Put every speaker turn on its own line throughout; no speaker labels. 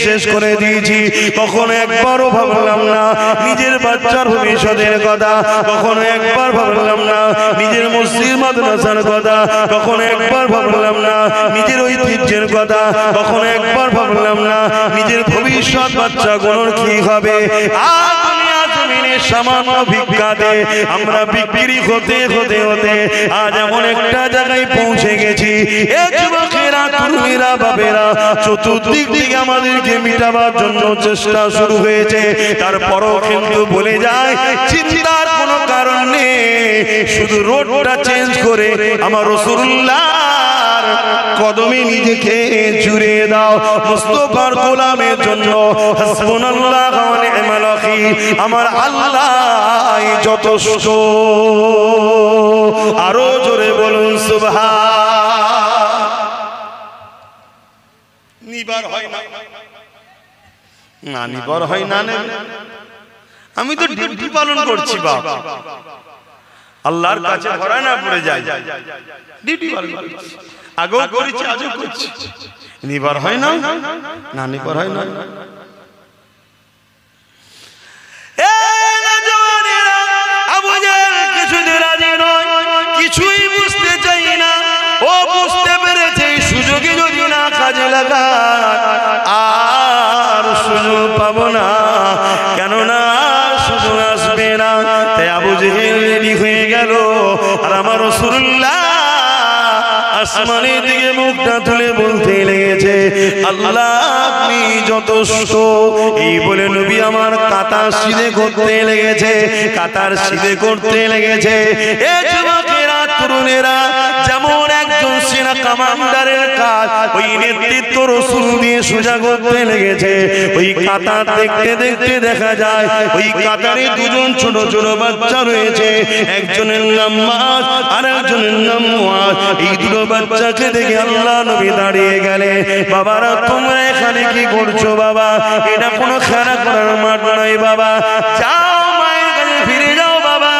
শেষ করে দিয়েছি, কখনো একবারও ভাবলাম না নিজের বাচ্চার ভবিষ্যতের কথা, কখনো একবার ভাবলাম না নিজের মসজিদ মাদ্রাসার কথা, কখনো একবার ভাবলাম না নিজের ঐতিহ্যের কথা, কখনো একবার ভাবলাম না নিজের ভবিষ্যৎ বাচ্চাগুলোর কি হবে। আর দুনিয়া জমিনে সামান্য ভিক্ষাতে আমরা বিক্রি হতে হতে হতে আজ এমন একটা জায়গায় পৌঁছে গেছি, এ যুবকেরা, তরুণীরা, বাবেরা চতুর্দিক থেকে আমাদেরকে মিটাবার জন্য চেষ্টা শুরু হয়েছে। তারপরও কিন্তু বলে যায় চিন্তার কোনো কারণ নেই, শুধু রোডটা চেঞ্জ করে আমার রাসূলুল্লাহর কদমে নিজেকে জুড়ে দাও। মুস্তাফার গোলামের জন্য হাসবুনাল্লাহু ওয়া নি'মাল ওয়াকিল, আমার আল্লাহ যথেষ্ট। আরো জোরে বলুন সুবহান। নিবার হয় না, না নিবার হয় না, আমি তো ডিউটি পালন করছি বাপ, আল্লাহর কাছে ধরা না পড়ে যায়, ডিউটি পালন করছি, আগেও করেছি আজও করছি, নিবার হয় না, না নিবার হয় না। আবু জাহেল কিছুতে রাজি নয়, কিছুই বুঝতে চাই না। ও বুঝতে পেরেছে এই সুযোগে যদি না কাজে লাগায় আর সুযোগ পাবো না, কেননা সুযোগ আসবে না। তাই আবু জাহেল রেডি হয়ে গেল, আর আমার রাসূলুল্লাহ আসমানের দিকে মুখটা তুলে বলতে লেগেছে, আল্লাহ আপনি যথেষ্ট। এই বলে নবী আমার কাতার সিধে করতে লেগেছে, কাতার সিধে করতে লেগেছে। এ যুবকেরা, তরুণেরা, যেমন একজন সেনা কমান্ডারের কাজ ওই নেতৃত্ব রাসূল দিয়ে সোজা করতে লেগেছে, ওই কাতার দেখতে দেখতে দেখা যায় ওই কাতারে দুজন ছোট ছোট বাচ্চা রয়েছে, একজনের নাম মাস আর একজনের নাম মুআজ। এই দুটো বাচ্চাকে দেখে আল্লাহ নবী দাঁড়িয়ে গেলে, বাবারা তোমরা এখানে কি করছো বাবা? এটা কোনো খেলা করার মাঠ নয় বাবা, যাও মায়ের কাছে ফিরে যাও বাবা,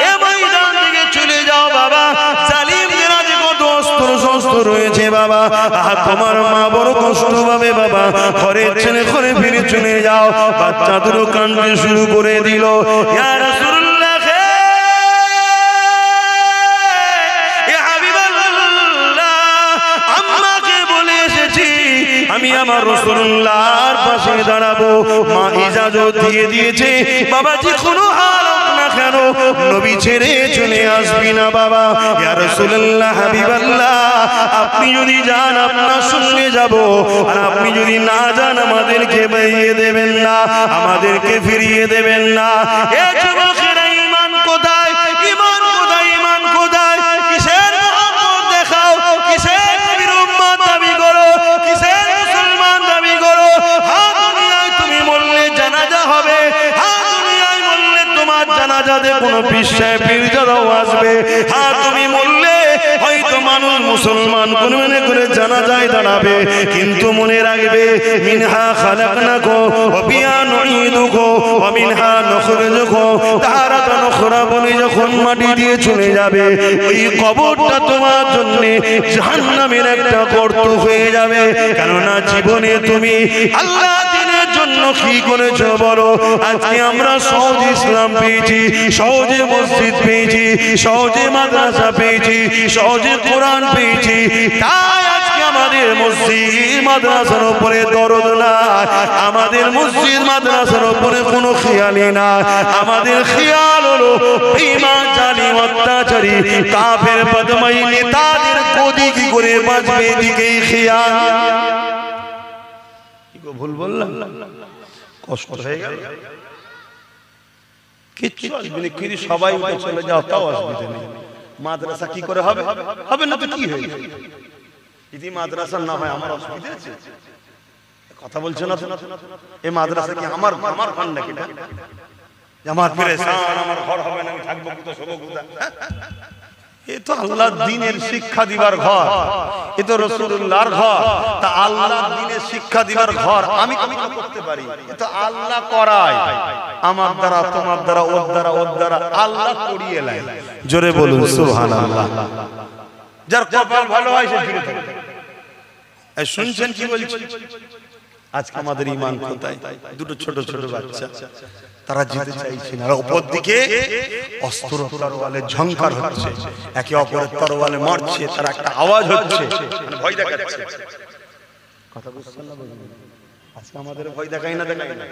এ ময়দান থেকে চলে যাও বাবা, জালিমদের আজ কত অস্ত্র শস্ত্র রয়েছে বাবা, তোমার মা বড় কষ্ট পাবে বাবা, ঘরের ছেলে ঘরে ফিরে চলে যাও। বাচ্চা দুটো কাঁদতে শুরু করে দিল, ইয়া রাসূলুল্লাহ, আমি আমার রাসূলুল্লাহর পাশে দাঁড়াবো। মা ইজাজত দিয়ে দিয়েছে, বাবা যে কোনো হাল হোক না কেন নবী ছেড়ে চলে আসবি না বাবা। ইয়া রাসূলুল্লাহ, হাবিবাল্লাহ, আপনি যদি যান আপনার সঙ্গে যাব, আর আপনি যদি না যান আমাদেরকে বেরিয়ে দেবেন না, আমাদেরকে ফিরিয়ে দেবেন না। এ যুবকেরা, ঈমান কোথায়? ঈমান কোথায়? ঈমান কোথায়? কিসের মোহাম্মত দেখাও, কিসের নবীর উম্মত দাবি করো, কিসের মুসলমান দাবি করো? হ্যাঁ, দুনিয়ায় তুমি বললে জানাজা হবে, হ্যাঁ দুনিয়ায় বললে তোমার জানাজাতে কোনো পীর সাহেব পীরজাদাও আসবে, হ্যাঁ তুমি বললে হয়তো মানুষ মুসলমান কোন মনে করে জানাজায় দাঁড়াবে, কিন্তু মনে রাখবে মিনহা খালাকনাকুম ওয়া ফিহা নুঈদুকুম ওয়া মিনহা নুখরিজুকুম তারাতান উখরা বলে যখন মাটি দিয়ে চলে যাবে, ওই কবরটা তোমার জন্য জাহান্নামের একটা গর্ত হয়ে যাবে। কেননা জীবনে তুমি আল্লাহ দ্বীনের জন্য কি করেছো বলো? আজকে আমরা সহজ ইসলাম পেয়েছি, সহজে মসজিদ পেয়েছি, সহজে মাদ্রাসা পেয়েছি, সহজে কোরআন পেয়েছি, তাই আজকে আমাদের মসজিদ মাদ্রাসার উপরে দরদ না, আমাদের মসজিদ মাদ্রাসার উপরে কোনো খেয়ালই না। আমাদের খেয়াল হলো বেঈমান, জালিম, অত্যাচারী, কাফের, বদমাই নেতাদের গদি কি করে বাঁচবে, এদিকেই খেয়াল। ভুল বললাম? কষ্ট হয়ে গেল? কিচ্ছু আসবে না, কিন্তু সবাই উঠে চলে যাও তাও অসুবিধা নেই। মাদ্রাসা কি করে হবে? হবে না তো কি হয়ে যাবে? যদি মাদ্রাসা না হয় আমার অসুবিধা আছে? কথা বলছো না? এই মাদ্রাসা কি আমার ঘর নাকি? আমার পেরেশান, আমার ঘর হবে না, আমি থাকবো কোথায়, শোবো কোথায়? এ তো আল্লাহর দ্বীনের শিক্ষা দিবার ঘর, এ তো রাসূলুল্লাহর ঘর। তা আল্লাহর দ্বীনের শিক্ষা দিবার ঘর আমি করতে পারি, এ তো আল্লাহ করায়, আমার দ্বারা, তোমার দ্বারা, ওর দ্বারা, ওর দ্বারা আল্লাহ করিয়ে নেয়। জোরে বলুন সুবহানাল্লাহ। যার কপাল ভালো হয় সে ফিরে থাকে। শুনছেন কি বলছি? আজকে আমাদের ঈমান কোথায়? দুটো ছোট ছোট বাচ্চা, তারা যেতে চাইছে না, উপর দিকে অস্ত্র তরোয়ালে ঝংকার হচ্ছে, একে অপরের তরোয়ালে মারছে, তার একটা আওয়াজ হচ্ছে, মানে ভয় দেখাচ্ছে। কথা বুঝছেন না? আজকে আমাদের ভয় দেখাই না, দেখাই না,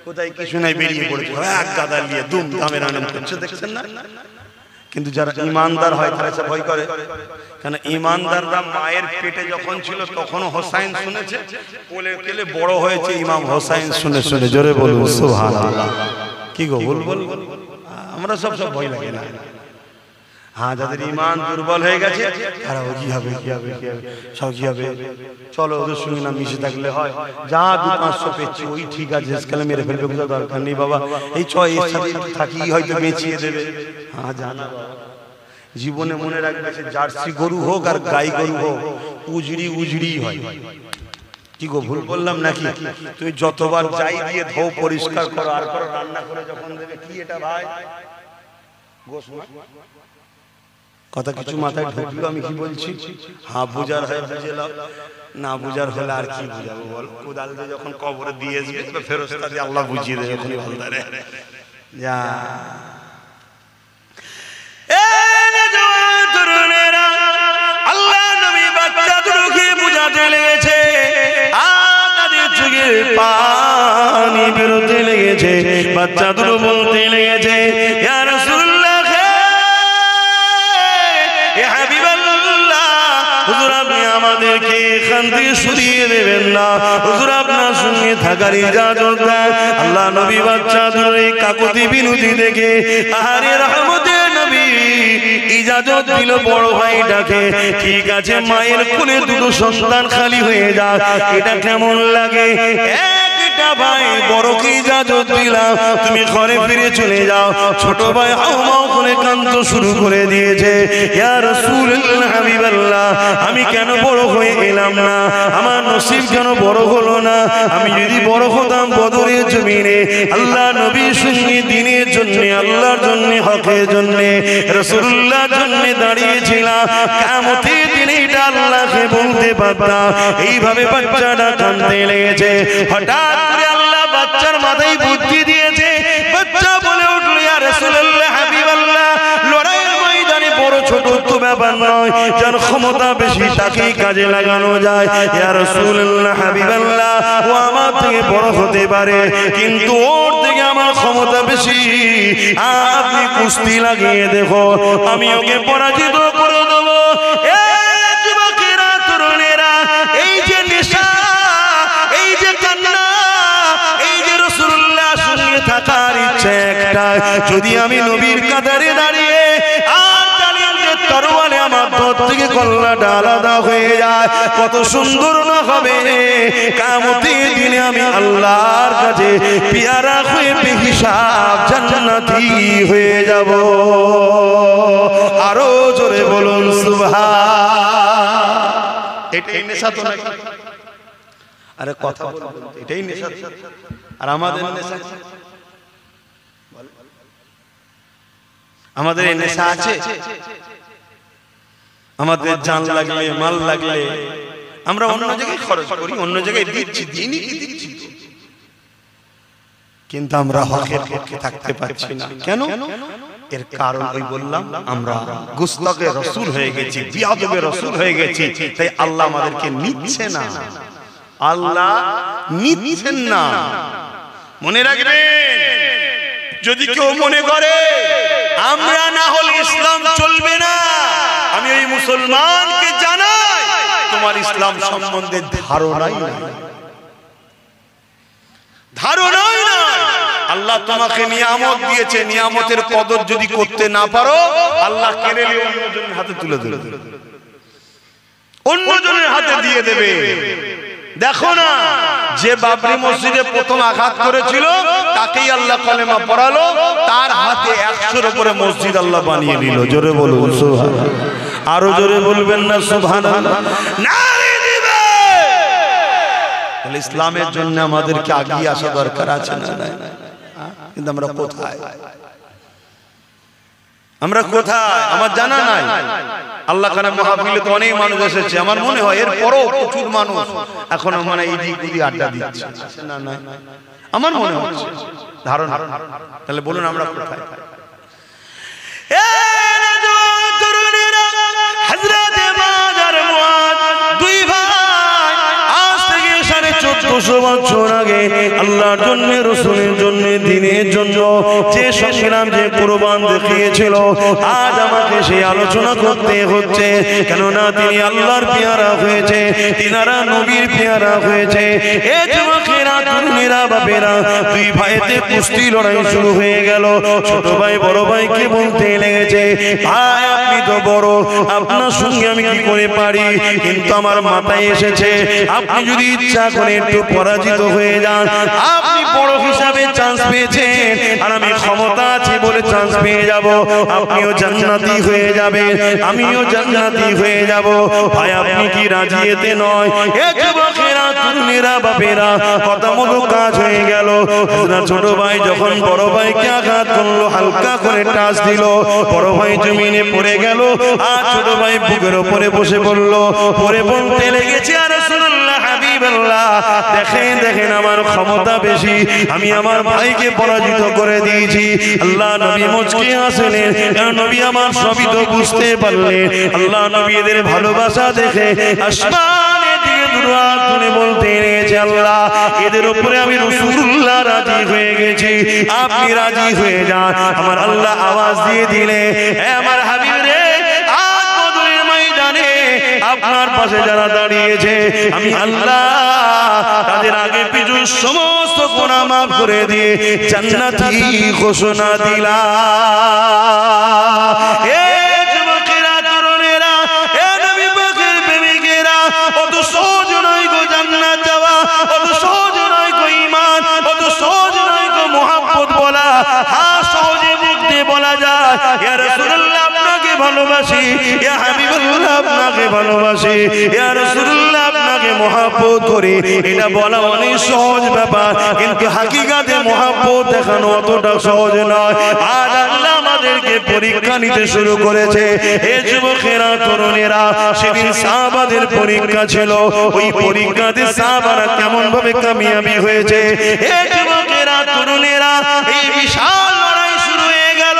কোথায় কিছু নাই, বেরিয়ে পড়েছে এক গাদা নিয়ে দুম দামের আনন্দ করছে, দেখছেন না? কিন্তু যারা ঈমানদার হয় তারা সে ভয় করে, কারণ ঈমানদাররা মায়ের পেটে যখন ছিল তখনও হোসাইন শুনেছে, কোলে কোলে বড় হয়েছে ইমাম হোসাইন শুনে শুনে। জোরে বলুন সুবহানাল্লাহ। কি গো বল বল, আমরা সব ভয় লাগে না। হ্যাঁ, যাদের ঈমান দুর্বল হয়ে গেছে তারা কি হবে কি হবে কি হবে সব কি হবে, চলো ওদের সঙ্গে না মিশে থাকলে হয়, যা 2-500 পেয়েছি ওই ঠিক আছে, আজকাল মেরে ফেলবে, কোথাও দরকার নেই বাবা, এই ছয় এর সাথে থাকি হয়তো বেঁচিয়ে দেবে। হ্যাঁ, জানা জীবনে মনে রাখবে, সে জার্সি গরু হোক আর গাই গরু হোক, উজড়ি উজড়ি হয়। কি গো ভুল বললাম নাকি? তুমি যতবার যাই দিয়ে ধো, পরিষ্কার করো, আর করো, রান্না করে যখন দেবে, কি এটা ভাই গোশ কথা কিছু মাথায় ঢুকলো আমি কি বলছি? হ্যাঁ, বুঝার হয় বুঝে লাও, না বুঝার হলে আর কি বুঝাবো বল? কোদাল দিয়ে যখন কবরে দিয়ে আসবে ফেরেশতা দিয়ে আল্লাহ বুঝিয়ে দেবে ওখানে বলদারে যা। আল্লাহ নবী বাচ্চাদেরকে বুঝাতে লেগেছে, আর তাদের চোখের পানি বেরোতে লেগেছে, বাচ্চাদের বলতে লেগেছে, ইয়া রাসূলুল্লাহ, হে হাবিবাল্লাহ, হুজুর আপনি আমাদেরকে এখান থেকে সরিয়ে দেবেন না, হুজুর আপনার সঙ্গে থাকার ইজাজত দেন। আল্লাহ নবী বাচ্চাদের এই কাকুতি বিনতি দেখে আহারে রহমতের নবী ইজাজত দিল, বড় ভাইটাকে। ঠিক আছে, মায়ের কোলে দুটো সন্তান খালি হয়ে যায়, এটা কেমন লাগে? একটা ভাই বড়কে ইজাজত দিলাম, তুমি ঘরে ফিরে চলে যাও। ছোট ভাই হাউমাউ করে কাঁদতে শুরু করে দিয়েছে, ইয়া রাসূলুল্লাহ, হাবিবাল্লাহ, আমি কেন বড় হয়ে এলাম না? আমার নসিব কেন বড় হলো না? আমি যদি বড় হতাম বদরের জমিনে আল্লাহ নবীর সঙ্গে দিনের জন্য, আল্লাহর জন্য, হকের জন্য, রাসূলুল্লাহর জন্য দাঁড়িয়েছিলাম, কিয়ামতের দিনে এটা আল্লাহকে বলতে পারতাম। এইভাবে বাচ্চাটা কাঁদতে লেগেছে। হঠাৎ করে আল্লাহ বাচ্চার মাথায় বুদ্ধি দিয়েছে, বাচ্চা বলে উঠল, ইয়া রাসূলুল্লাহ, হাবিবাল্লাহ, লড়াইয়ের ময়দানে বড় ছোট তো ব্যাপার নয়, যার ক্ষমতা বেশি তাকেই কাজে লাগানো যায়। ইয়া রাসূলুল্লাহ, হাবিবাল্লাহ, ও আমার থেকে বড় হতে পারে, কিন্তু ওর থেকে আমার ক্ষমতা বেশি। আপনি কুস্তি লাগিয়ে দেখো, আমি ওকে পরাজিত করে দেবো। যুবকেরা, তরুণেরা, এই যে নেশা, এই যে কান্না, এই যে রাসূলুল্লাহর সঙ্গে থাকার ইচ্ছে একটা, যদি আমি নবীর কাতারে দাঁড়িয়ে আর জালিমদের তরবারে আমার দর থেকে কল্লাটা আলাদা হয়ে যায়, কত সুন্দর না হবে? কিয়ামতের দিনে আমি আল্লাহর কাছে পেয়ারা হয়ে বেহিসাব জান্নাতি হয়ে যাব। আরো জোরে বলুন সুবহান। এটাই নেশা তো নাকি? আরে কথা বলুন, এটাই নেশা। আর আমাদের নেশা, আমাদের এই নেশা আছে? আমাদের জান লাগলে, মাল লাগলে আমরা অন্য জায়গায় খরচ করি, অন্য জায়গায় দিচ্ছি, দিনই কি দিচ্ছি, কিন্তু আমরা হকের পক্ষে থাকতে পারছি না। কেন? এর কারণ ওই বললাম, আমরা গুস্তাখে রাসূল হয়ে গেছি, বিয়াদবে রাসূল হয়ে গেছি, তাই আল্লাহ আমাদেরকে নিচ্ছে না, আল্লাহ নিচ্ছেন না। মনে রাখবেন, যদি কেউ মনে করে আমরা না হলে ইসলাম চলবে না, আমি ওই মুসলমানকে জানাই তোমার ইসলাম সম্বন্ধে ধারণাই নাই, ধারণাই নাই। আল্লাহ তোমাকে নিয়ামত দিয়েছে, নিয়ামতের কদর যদি করতে না পারো, আল্লাহ কেড়ে নিয়ে অন্যজনের হাতে তুলে দেবে, অন্যজনের হাতে দিয়ে দেবে। দেখো না, যে বাবরি মসজিদে প্রথম আঘাত করেছিল তাকেই আল্লাহ কলেমা পড়ালো, তার হাতে 100-এর উপরে মসজিদ আল্লাহ বানিয়ে দিল। জোরে বলুন সুবহানাল্লাহ। আরো জোরে বলবেন না সুবহানাল্লাহ? নারে দিবে। তাহলে ইসলামের জন্য আমাদেরকে এগিয়ে আসা দরকার আছে না? কিন্তু আমরা কোথায়? আমরা কোথায় আমার জানা নাই। আল্লাহ খানা মাহফিলে তো অনেক মানুষ এসেছে, আমার মনে হয় এরপরও প্রচুর মানুষ এখনো মানে এই দিক আড্ডা দিচ্ছে না না আমার মনে হচ্ছে ধারণা। তাহলে বলুন আমরা কোথায়? আল্লাহর জন্য রাসূলের জন্য দ্বীনের জন্য যে সংগ্রাম যে কুরবান দেখিয়েছিল, আজ আমাকে সেই আলোচনা করতে হচ্ছে। কেননা তিনি আল্লাহর পেয়ারা হয়েছে, তিনারা নবীর পেয়ারা হয়েছে। এ যুবকেরা তরুণেরা বাপেরা, দুই ভাইতে কুস্তি লড়াই শুরু হয়ে গেল। ছোট ভাই বড় ভাইকে বলতে লেগেছে, ভাই আপনি তো বড়, আপনার সঙ্গে আমি কি করে পারি, কিন্তু আমার মাথায় এসেছে আপনি যদি ইচ্ছা করে একটু পরাজিত হয়ে যান, আপনি বড় হিসাবে চান্স পেয়েছেন আর আমি ক্ষমতা আছে বলে চান্স পেয়ে যাব, আপনিও জান্নাতি হয়ে যাবেন আমিও জান্নাতি হয়ে যাব। ভাই আপনি কি রাজি? এতে নয়। এ যুবকেরা তরুণেরা বাপেরা, কথা মতো কাজ হয়ে গেল। ছোট ভাই যখন বড় ভাইকে আঘাত করলো, হালকা করে টাচ দিল, বড় ভাই জমিনে পড়ে গেল আর ছোট ভাই বুকের উপরে বসে পড়ল। পরে বলতে লেগেছে, আর রাসূলুল্লাহ হাবিবাল্লাহ দেখেন দেখেন আমার ক্ষমতা বেশি, আমি আমার ভাইকে পরাজিত করে দিয়েছি। আল্লাহ নবী মুচকি হাসলেন, কারণ নবী আমার সবই তো বুঝতে পারলেন। আল্লাহ নবী এদের ভালোবাসা দেখে আসমানের দিকে দুটো হাত তুলে বলতে লেগেছে, আল্লাহ এদের উপরে আমি রাসূলুল্লাহ রাজি হয়ে গেছি, আপনি রাজি হয়ে যান। আমার আল্লাহ আওয়াজ দিয়ে দিলে, হে আমার হাবিব রে, আজ বদরের ময়দানে আপনার পাশে যারা দাঁড়িয়েছে আমি আল্লাহ তাদের আগে পিছু সমস্ত গুনাহ মাফ করে দিয়ে জান্নাতি ঘোষণা দিলাম। এ যুবকেরা তরুণেরা, এ নবী পাকের প্রেমিকেরা, অত সহজ নয় গো জান্নাত যাওয়া, অত সহজ নয় গো ঈমান, অত সহজ নয় গো মুহাব্বত বলা। হ্যাঁ সহজে মুখ দিয়ে বলা যায়, ইয়া রাসূলুল্লাহ আপনাকে ভালোবাসি, ইয়া হাবিবাল্লাহ আপনাকে ভালোবাসি, ইয়া রাসূলুল্লাহ আপনাকে মুহাব্বত করি, এটা বলা অনেক সহজ ব্যাপার, কিন্তু হাকিকাতে মুহাব্বত দেখানো অতটা সহজ নয়। আজ আল্লাহ আমাদেরকে পরীক্ষা নিতে শুরু করেছে। এ যুবকেরা তরুণেরা, সেদিন সাহাবাদের পরীক্ষা ছিল, ওই পরীক্ষাতে সাহাবারা কেমন ভাবে কামিয়াবি হয়েছে। এ যুবকেরা তরুণেরা, এই বিশাল লড়াই শুরু হয়ে গেল।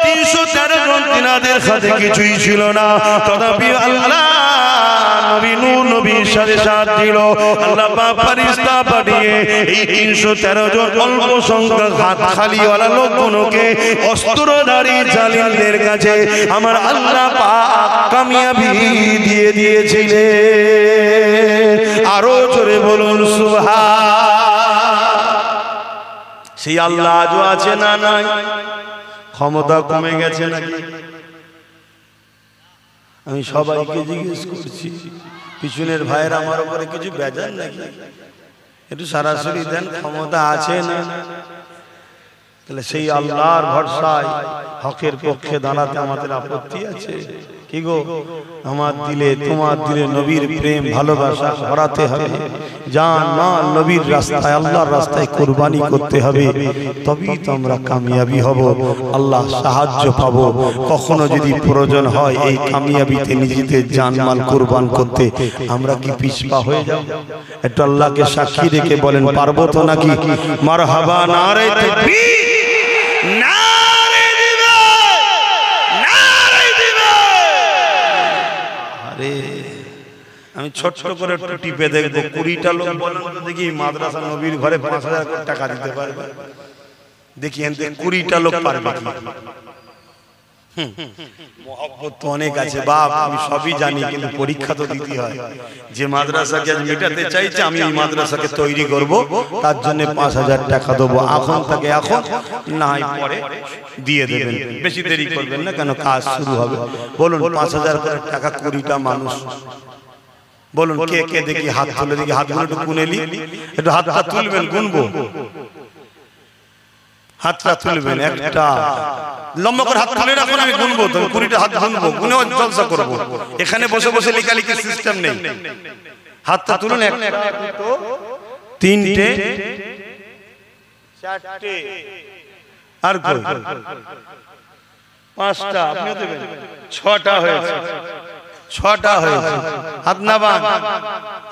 313 জন, তিনাদের হাতে কিছুই ছিল না, তথাপি আল্লাহ নবী নূর নবীর সাথে সাথ দিল। আল্লাহ পাক ফেরেশতা পাঠিয়ে এই 313 জন অল্প সংখ্যক হাত খালিওয়ালা লোকগুলোকে অস্ত্রধারী জালিমদের কাছে আমার আল্লাহ পাক কামিয়াবি দিয়ে দিয়েছিলেন। আরো জোরে বলুন সুবহান। সেই আল্লাহ আজও আছে না নাই? ক্ষমতা কমে গেছে নাকি? আমি সবাইকে জিজ্ঞেস করছি, পিছনের ভাইয়ের আমার উপরে কিছু বেজার নাকি? একটু সরাসরি দেন, ক্ষমতা আছে না? তাহলে সেই আল্লাহর ভরসায় হকের পক্ষে দাঁড়াতে আমাদের আপত্তি আছে কি গো? আমার দিলে তোমার দিলে নবীর প্রেম ভালোবাসা ভরাতে হবে, জান মাল নবীর রাস্তায় আল্লাহর রাস্তায় কুরবানি করতে হবে, তবেই তো আমরা কামিয়াবি হব, আল্লাহ সাহায্য পাবো। কখনো যদি প্রয়োজন হয় এই কামিয়াবিতে নিজেদের জানমাল কুরবান করতে, আমরা কি পিছপা হয়ে যাব? একটু আল্লাহকে সাক্ষী রেখে বলেন, পারবো তো নাকি? মারহাবা, নারে তাকবীর, নারে দিবে, নারে দিবে। আরে আমি ছোট্ট করে একটু টিপে দেখবো, 20টা লোক বলেন তো দেখি মাদ্রাসা নবীর ঘরে 5000 টাকা দিতে পারবে? দেখি 20টা লোক পারবে কি? মহব্বত তো অনেক আছে বাপ, আমি সবই জানি, কিন্তু পরীক্ষা তো দিতে হয়। যে মাদ্রাসাকে আজ মেটাতে চাইছে, আমি এই মাদ্রাসাকে তৈরি করব, তার জন্য 5000 টাকা দেবো। এখন তাকে এখন না হয় পরে দিয়ে দেবেন, বেশি দেরি করবেন না, কেন কাজ শুরু হবে। বলুন 5000 টাকা 20টা মানুষ, বলুন কে কে দেখি হাত তুলে, দেখি হাতগুলো একটু গুনেলি, একটু হাতটা তুলবেন, গুনবো। হাতটা তুলবেন, একটা লম্বা করে হাত তুলে রাখুন, আমি গুনবো, তো 20টা হাত গুনবো, গুনে জলসা করবো। এখানে বসে বসে লেখালেখির সিস্টেম নেই। হাতটা তুলুন, 1 2 3 4 আর কই 5টা, আপনিও দেবেন। 6টা হয়েছে, 6টা হয়েছে। হাত নামান।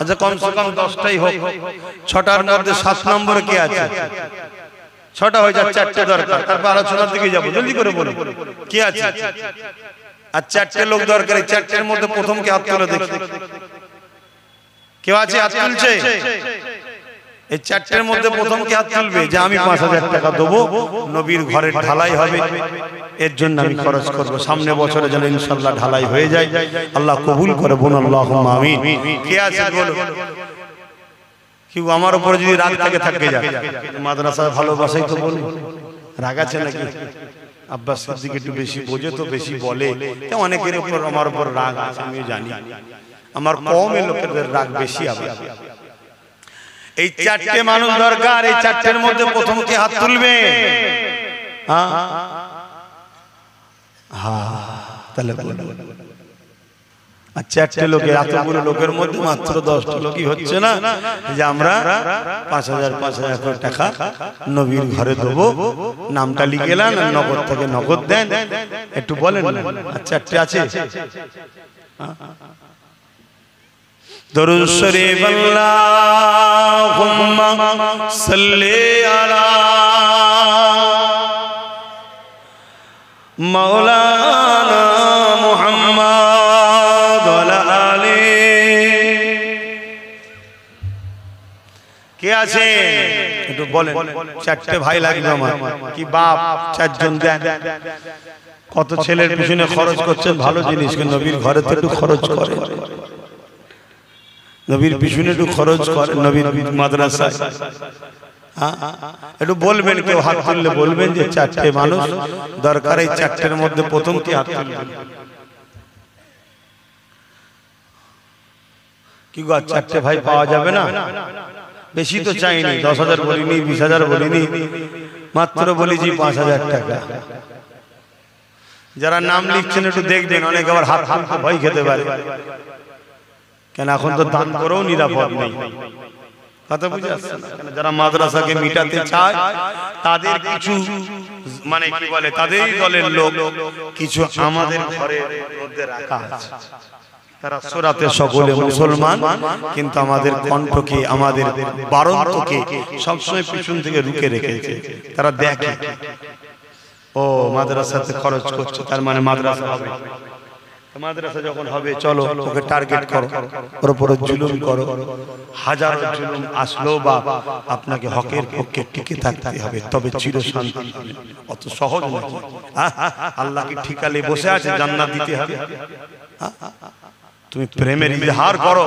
আচ্ছা কমসে কম 10টাই হোক। 6টার মধ্যে 7 নম্বরে কে আছে? 6টা হয়ে যাচ্ছে, 4টে দরকার। তারপর আলোচনার দিকে যাবো, জলদি করে বলুন কে আছে। আর 4টে লোক দরকার। এই 4টের মধ্যে প্রথম কে হাত তুলে দেখি। কেউ আছে হাত তুলছে? এই 4টের মধ্যে প্রথম কে হাত তুলবে যে আমি 5000 টাকা দেবো, নবীর ঘরের ঢালাই হবে, এর জন্য আমি খরচ করব। সামনে বছরে যেন ইনশাআল্লাহ ঢালাই হয়ে যায়, আল্লাহ কবুল করে বলুন আল্লাহুম্মা আমিন। কে আছে বলুন। কি আমার উপরে যদি রাগ থাকে যায়, মাদ্রাসার ভালোবাসাই তো বলুন। রাগ আছে নাকি? আব্বাস সিদ্দিক একটু বেশি বোঝে তো বেশি বলে, অনেকের উপর আমার উপর রাগ আছে, আমি জানি। আমার কওমের লোকেদের রাগ বেশি হবে। এই 4টে মানুষ দরকার। এই 4টের মধ্যে প্রথম কে হাত তুলবে? তাহলে আর 4টে লোকের, এতগুলো লোকের মধ্যে মাত্র 10টা লোকই হচ্ছে না যে আমরা 5000 টাকা নবীর ঘরে দেবো, নামটা লিখে নেন, নগদ থেকে নগদ দেন। একটু বলেন। আর 4টে আছে? দরুদ শরীফ আল্লাহুম্মা সাল্লি আলা মাওলানা মুহাম্মদ ওয়া আলা আলি। কে আছে একটু বলেন। 4টে ভাই লাগবে আমার। কি বাপ 4 জন দেন। কত ছেলের পিছনে খরচ করছেন, ভালো জিনিস, নবীর ঘরে তো একটু খরচ করেন, নবীর পিছনে একটু খরচ করেন, নবীর মাদ্রাসায়। একটু বলবেন, কেউ হাত তুললে বলবেন যে 4টে মানুষ দরকার। এই 4টের মধ্যে প্রথম কি হাত তুলবেন? কি গো 4টে ভাই পাওয়া যাবে না? বেশি তো চাইনি, 10,000 বলিনি, 20,000 বলিনি, মাত্র বলেছি 5,000 টাকা। যারা নাম লিখছেন একটু দেখবেন, অনেক আবার হাত তুলতে ভয় খেতে পারে, কেন এখন তো দান করেও নিরাপদ নেই। কথা বুঝে আসছে না? যারা মাদ্রাসাকে মিটাতে চায় তাদের কিছু মানে কি বলে, তাদেরই দলের লোক কিছু আমাদের ঘরের মধ্যে রাখা আছে। তারা সূরাতে সকলে মুসলমান, কিন্তু আমাদের কণ্ঠকে, আমাদের বারন্তকে সবসময় পিছন থেকে রুখে রেখেছে। তারা দেখে ও মাদ্রাসাতে খরচ করছে, তার মানে মাদ্রাসা হবে। মাদ্রাসা যখন হবে, চলো ওকে টার্গেট করো, ওর উপরে জুলুম করো। হাজারো জুলুম আসলো বা আপনাকে হকের পক্ষে টিকে থাকতে হবে, তবে চিরশান্তি। অত সহজ নয়। আল্লাহ কি ঠিকালে বসে আছে জান্নাত দিতে হবে? তুমি প্রেমের ইজহার করো,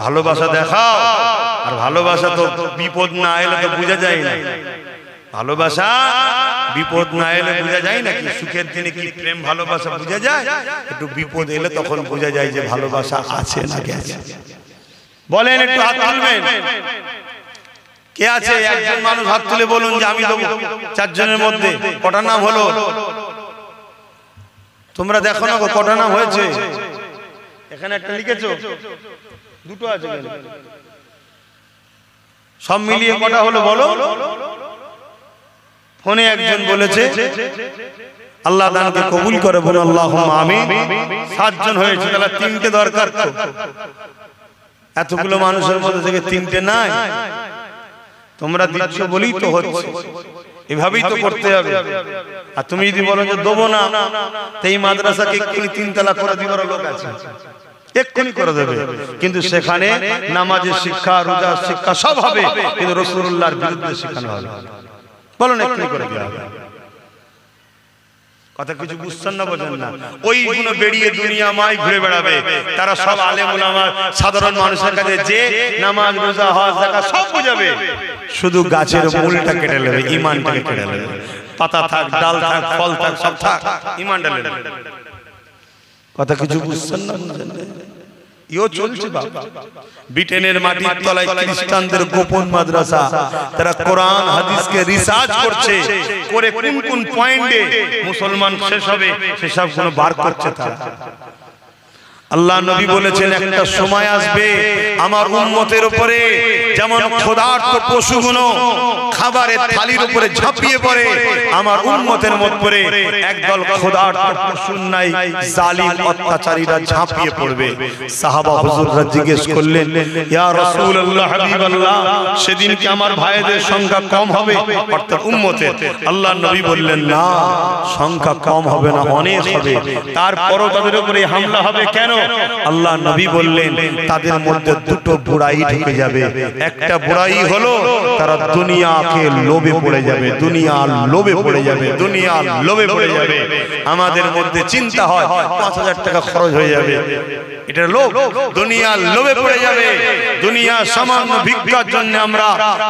ভালোবাসা দেখাও। আর ভালোবাসা তো বিপদ না এলে তো বোঝা যায় না। ভালোবাসা বিপদ না এলে বোঝা যায় নাকি? সুখের দিনে কি প্রেম ভালোবাসা বোঝা যায়? একটু বিপদ এলে তখন বোঝা যায় যে ভালোবাসা আছে না গেছে। বলেন, একটু হাত তুলবেন। কে আছে? একজন মানুষ হাত তুলে বলুন যে আমি দেবো। 4 জনের মধ্যে কটা নাম হলো? তোমরা দেখো না কটা নাম হয়েছে? এখানে একটা লিখেছো, 2টো আছে। সব মিলিয়ে কটা হলো বলো? ফোনে একজন বলেছে, আল্লাহ দানকে কবুল করে বলো আল্লাহুম্মা আমিন। 7 জন হয়েছে, তাহলে 3টে দরকার। তো এতগুলো মানুষের মধ্যে থেকে 3টে নাই। তোমরা দিচ্ছ বলেই তো হচ্ছে, এভাবেই তো করতে হবে। আর তুমি যদি বলো যে দেবো না, এই মাদ্রাসাকে 3 তালা করে দিবার লোক আছে, এক্ষুনি করে দেবে। কিন্তু সেখানে নামাজের শিক্ষা, রোজার শিক্ষা সব হবে, কিন্তু রাসূলুল্লাহর বিরুদ্ধে শেখানো হবে। বলেন, এক্ষুনি করে দেওয়া হবে। কথা কিছু বুঝছেন না, বোঝেন না? ওইগুলো বেরিয়ে দুনিয়া মায় ঘুরে বেড়াবে। তারা সব আলেম ওলামা, সাধারণ মানুষের কাছে যে নামাজ, রোজা, হজ, যাকাত সব বুঝাবে, শুধু গাছের মূলটা কেটে নেবে, ঈমানটাকে কেটে নেবে। পাতা থাক, ডাল থাক, ফল থাক, সব থাক, ঈমানটা নেবে। কথা কিছু বুঝছেন না, বুঝেন না? ইও চলছে বাবা। ব্রিটেনের মাটির তলায় খ্রিস্টানদের গোপন মাদ্রাসা, তারা কোরআন হাদিসকে রিসার্চ করছে, করে কোন কোন পয়েন্টে মুসলমান শেষ হবে সেসব গুলো বার করছে তারা। আল্লাহ নবী বলেছেন একটা সময় আসবে আমার উম্মতের উপরে যেমন ক্ষুধার্ত পশুগুলো খাবারের থালির উপরে ঝাঁপিয়ে পড়ে, আমার উম্মতের মধ্যে একদল ক্ষুধার্ত পশুর নাই জালিম অত্যাচারীরা ঝাঁপিয়ে পড়বে। সাহাবা হুজুররা জিজ্ঞেস করলেন, ইয়া রাসূলুল্লাহ হাবিবাল্লাহ, সেদিন কি আমার ভাইদের সংখ্যা কম হবে, অর্থাৎ উম্মতের? আল্লাহ নবী বললেন, না, সংখ্যা কম হবে না, অনেক হবে। তারপরও তাদের উপরে হামলা হবে কেন? আল্লাহ নবী বললেন, তাদের মধ্যে দুটো বুড়াই ঢুকে যাবে। একটা বুড়াই হলো তারা দুনিয়াকে লোভে পড়ে যাবে, দুনিয়ার লোভে পড়ে যাবে, দুনিয়ার লোভে পড়ে যাবে। আমাদের মধ্যে চিন্তা হয় ৫,০০০ টাকা খরচ হয়ে যাবে, এটা লোভ, দুনিয়ার লোভে পড়ে যাবে। দুনিয়া সামান্য ভিক্ষার জন্য আমরা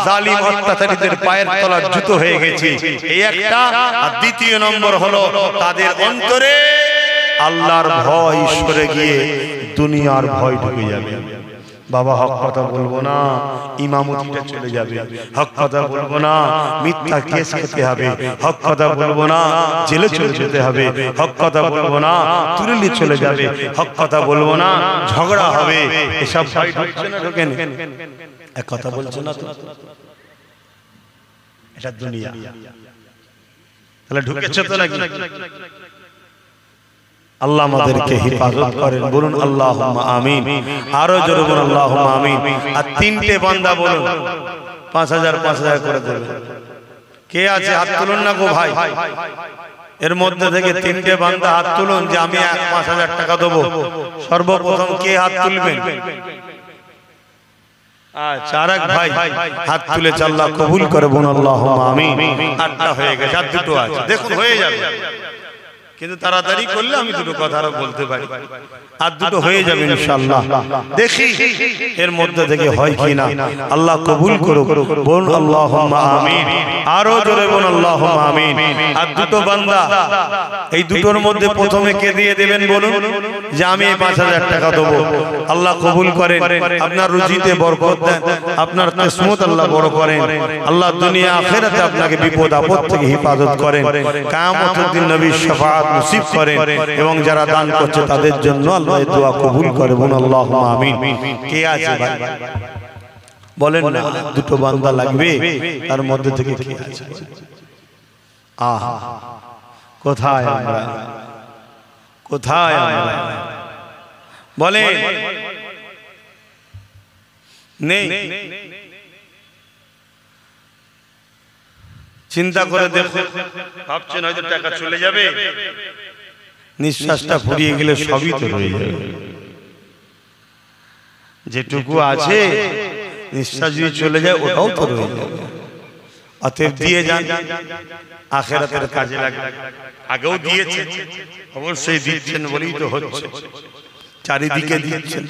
জালিম অত্যাচারীদের পায়ের তলার জুতো হয়ে গেছি, এই একটা। আর দ্বিতীয় নম্বর হলো তাদের অন্তরে আল্লাহর ভয় সরে গিয়ে দুনিয়ার ভয় ঢুকে যাবে। বাবা হক কথা বলবো না, ইমামতিটা চলে যাবে। হক কথা বলবো না, মিথ্যা কেস খেতে হবে। হক কথা বলবো না, জেলে চলে যেতে হবে। হক কথা বলবো না, তুরলি চলে যাবে। হক কথা বলবো না, ঝগড়া হবে। এসব ভয় ঢুকছে না, ঢোকেন? এক কথা বলছো না তো, এটা দুনিয়া। তাহলে ঢুকেছে তো নাকি? আল্লাহ আমাদেরকে হেফাজত করেন, বলুন আল্লাহুম্মা আমিন। আরো জোরে বলুন আল্লাহুম্মা আমিন। আর তিনটে বান্দা বলুন ৫,০০০ ৫,০০০ করে দেবেন। কে আছে হাত তুলুন না গো ভাই, এর মধ্যে থেকে তিনটে বান্দা হাত তুলুন যে আমি ৫,০০০ টাকা দেবো। সর্বপ্রথম কে হাত তুলবেন? চারাক ভাই হাত তুলেছে, আল্লাহ কবুল করে, বলুন আল্লাহুম্মা আমিন। ৮টা হয়ে গেছে, আর দুটো আছে, দেখুন হয়ে যাবে। কিন্তু তাড়াতাড়ি করলে আমি দুটো কথা আরো বলতে পারি, আর দুটো হয়ে যাবে ইনশাআল্লাহ। দেখি এর মধ্যে থেকে হয় কিনা, আল্লাহ কবুল করুক, বলুন আল্লাহুম্মা আমিন। আরো জোরে বলুন আল্লাহুম্মা আমিন। আর দুটো বান্দা, এই দুটোর মধ্যে প্রথমে কে দিয়ে দেবেন বলুন, যে আমি ৫,০০০ টাকা দেবো। আল্লাহ কবুল করেন, আপনার রুজিতে বরকত দেন, আপনার কিসমত আল্লাহ বড় করেন। আল্লাহ দুনিয়া আখিরাতে আপনাকে বিপদ আপদ থেকে হেফাজত করেন। কিয়ামতের দিন নবীর শাফাআত নসিব করেন, এবং যারা দান করছে তাদের জন্য আল্লাহ এই দোয়া কবুল করে, বলুন আল্লাহুম্মা আমিন। কে আছে ভাই বলেন না? দুটো বান্দা লাগবে, তার মধ্যে থেকে কে আছে? আহা, কোথায় আমরা, কোথায় আমরা? বলেন নেই? চিন্তা করে দেখো, ভাবছেন হয়তো টাকা চলে যাবে, নিঃশ্বাসটা ফুরিয়ে গেলে সবই তো রয়ে যাবে। যেটুকু আছে নিঃশ্বাস যদি চলে যায় ওটাও তো রয়ে যাবে। অতএব দিয়ে যান, আখিরাতের কাজে লাগবে। আগেও দিয়েছেন, অবশ্যই দিচ্ছেন বলেই তো হচ্ছে, চারিদিকে দিচ্ছেন।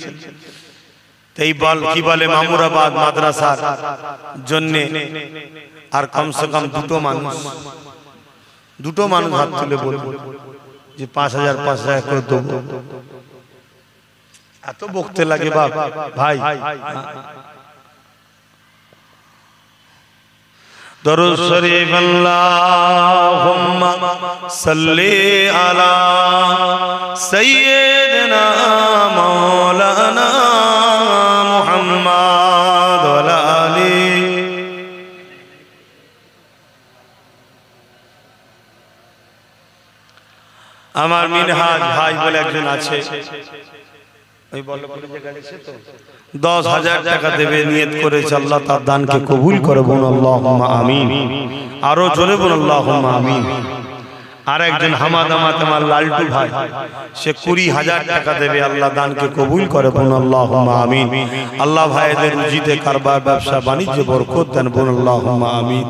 এই বল কি বলে, মামুরাবাদ মাদ্রাসার জন্য আর কমসে কম দুটো মানুষ হাত তুলে বলবো যে ৫,০০০ ৫,০০০ করে দেবো। এত বকতে লাগে বাপ ভাই। দরুদ শরীফ আল্লাহুম্মা সাল্লি আলা সাইয়্যিদিনা মাওলানা মুহাম্মদ ওয়া আলা আলি। আমার মিনহাজ ভাই বলে একজন আছে, ওই বল্লভপুরে যে গাড়ি আছে তো, ১০,০০০ টাকা দেবে নিয়ত করেছে, আল্লাহ তার দানকে কবুল করে, বলুন আল্লাহুম্মা আমিন। আরো জোরে বলুন আল্লাহুম্মা আমিন। আর একজন হামাদামাত আমার লালটু ভাই, সে ২০,০০০ টাকা দেবে, আল্লাহ দানকে কবুল করে, বলুন আল্লাহুম্মা আমিন। আল্লাহ ভাইদের রুজিতে কারবার ব্যবসা বাণিজ্য বরকত দেন, বলুন আল্লাহুম্মা আমিন।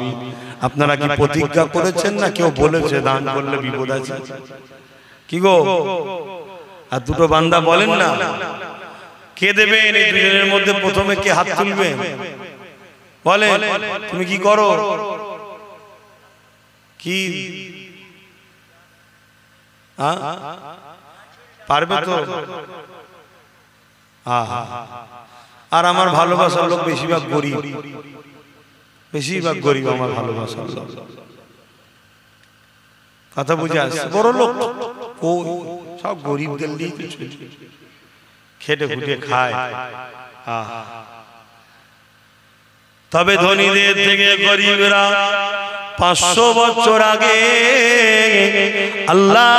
আপনারা কি প্রতিজ্ঞা করেছেন না কেউ বলেছে দান করলে বিপদ আছে? কি গো, আর দুটো বান্দা বলেন না কে দেবে? এই দুজনের মধ্যে প্রথমে কে হাত তুলবে? বলে তুমি কি করো, কি পারবে তো? আর আমার ভালোবাসার লোক বেশিরভাগ গরিব, বেশিরভাগ গরিব আমার ভালোবাসার লোক। কথা বুঝে আসছে? বড় লোক সব গরিবদের খেটে খুটে খায়। তবে ধনীদের থেকে গরিবরা 500 বছর আগে আল্লাহ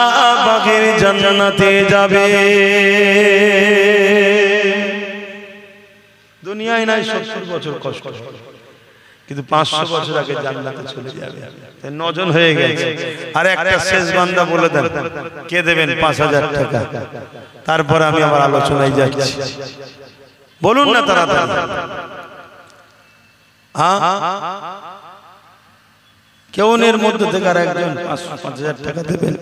পাকের জান্নাতে যাবে। দুনিয়ায় নাই 70 বছর কষ্ট, কিন্তু 500 বছর আগে জান্নাতে চলে যাবে। 9 জন হয়ে গেছে, আর একটা শেষ বান্দা বলে দেন, কে দেবেন 5000 টাকা? তারপর আমি আবার আলোচনায় যাচ্ছি, বলুন না তাড়াতাড়ি। কেউ এর মধ্যে থেকে আর একজন 5000 টাকা দেবেন?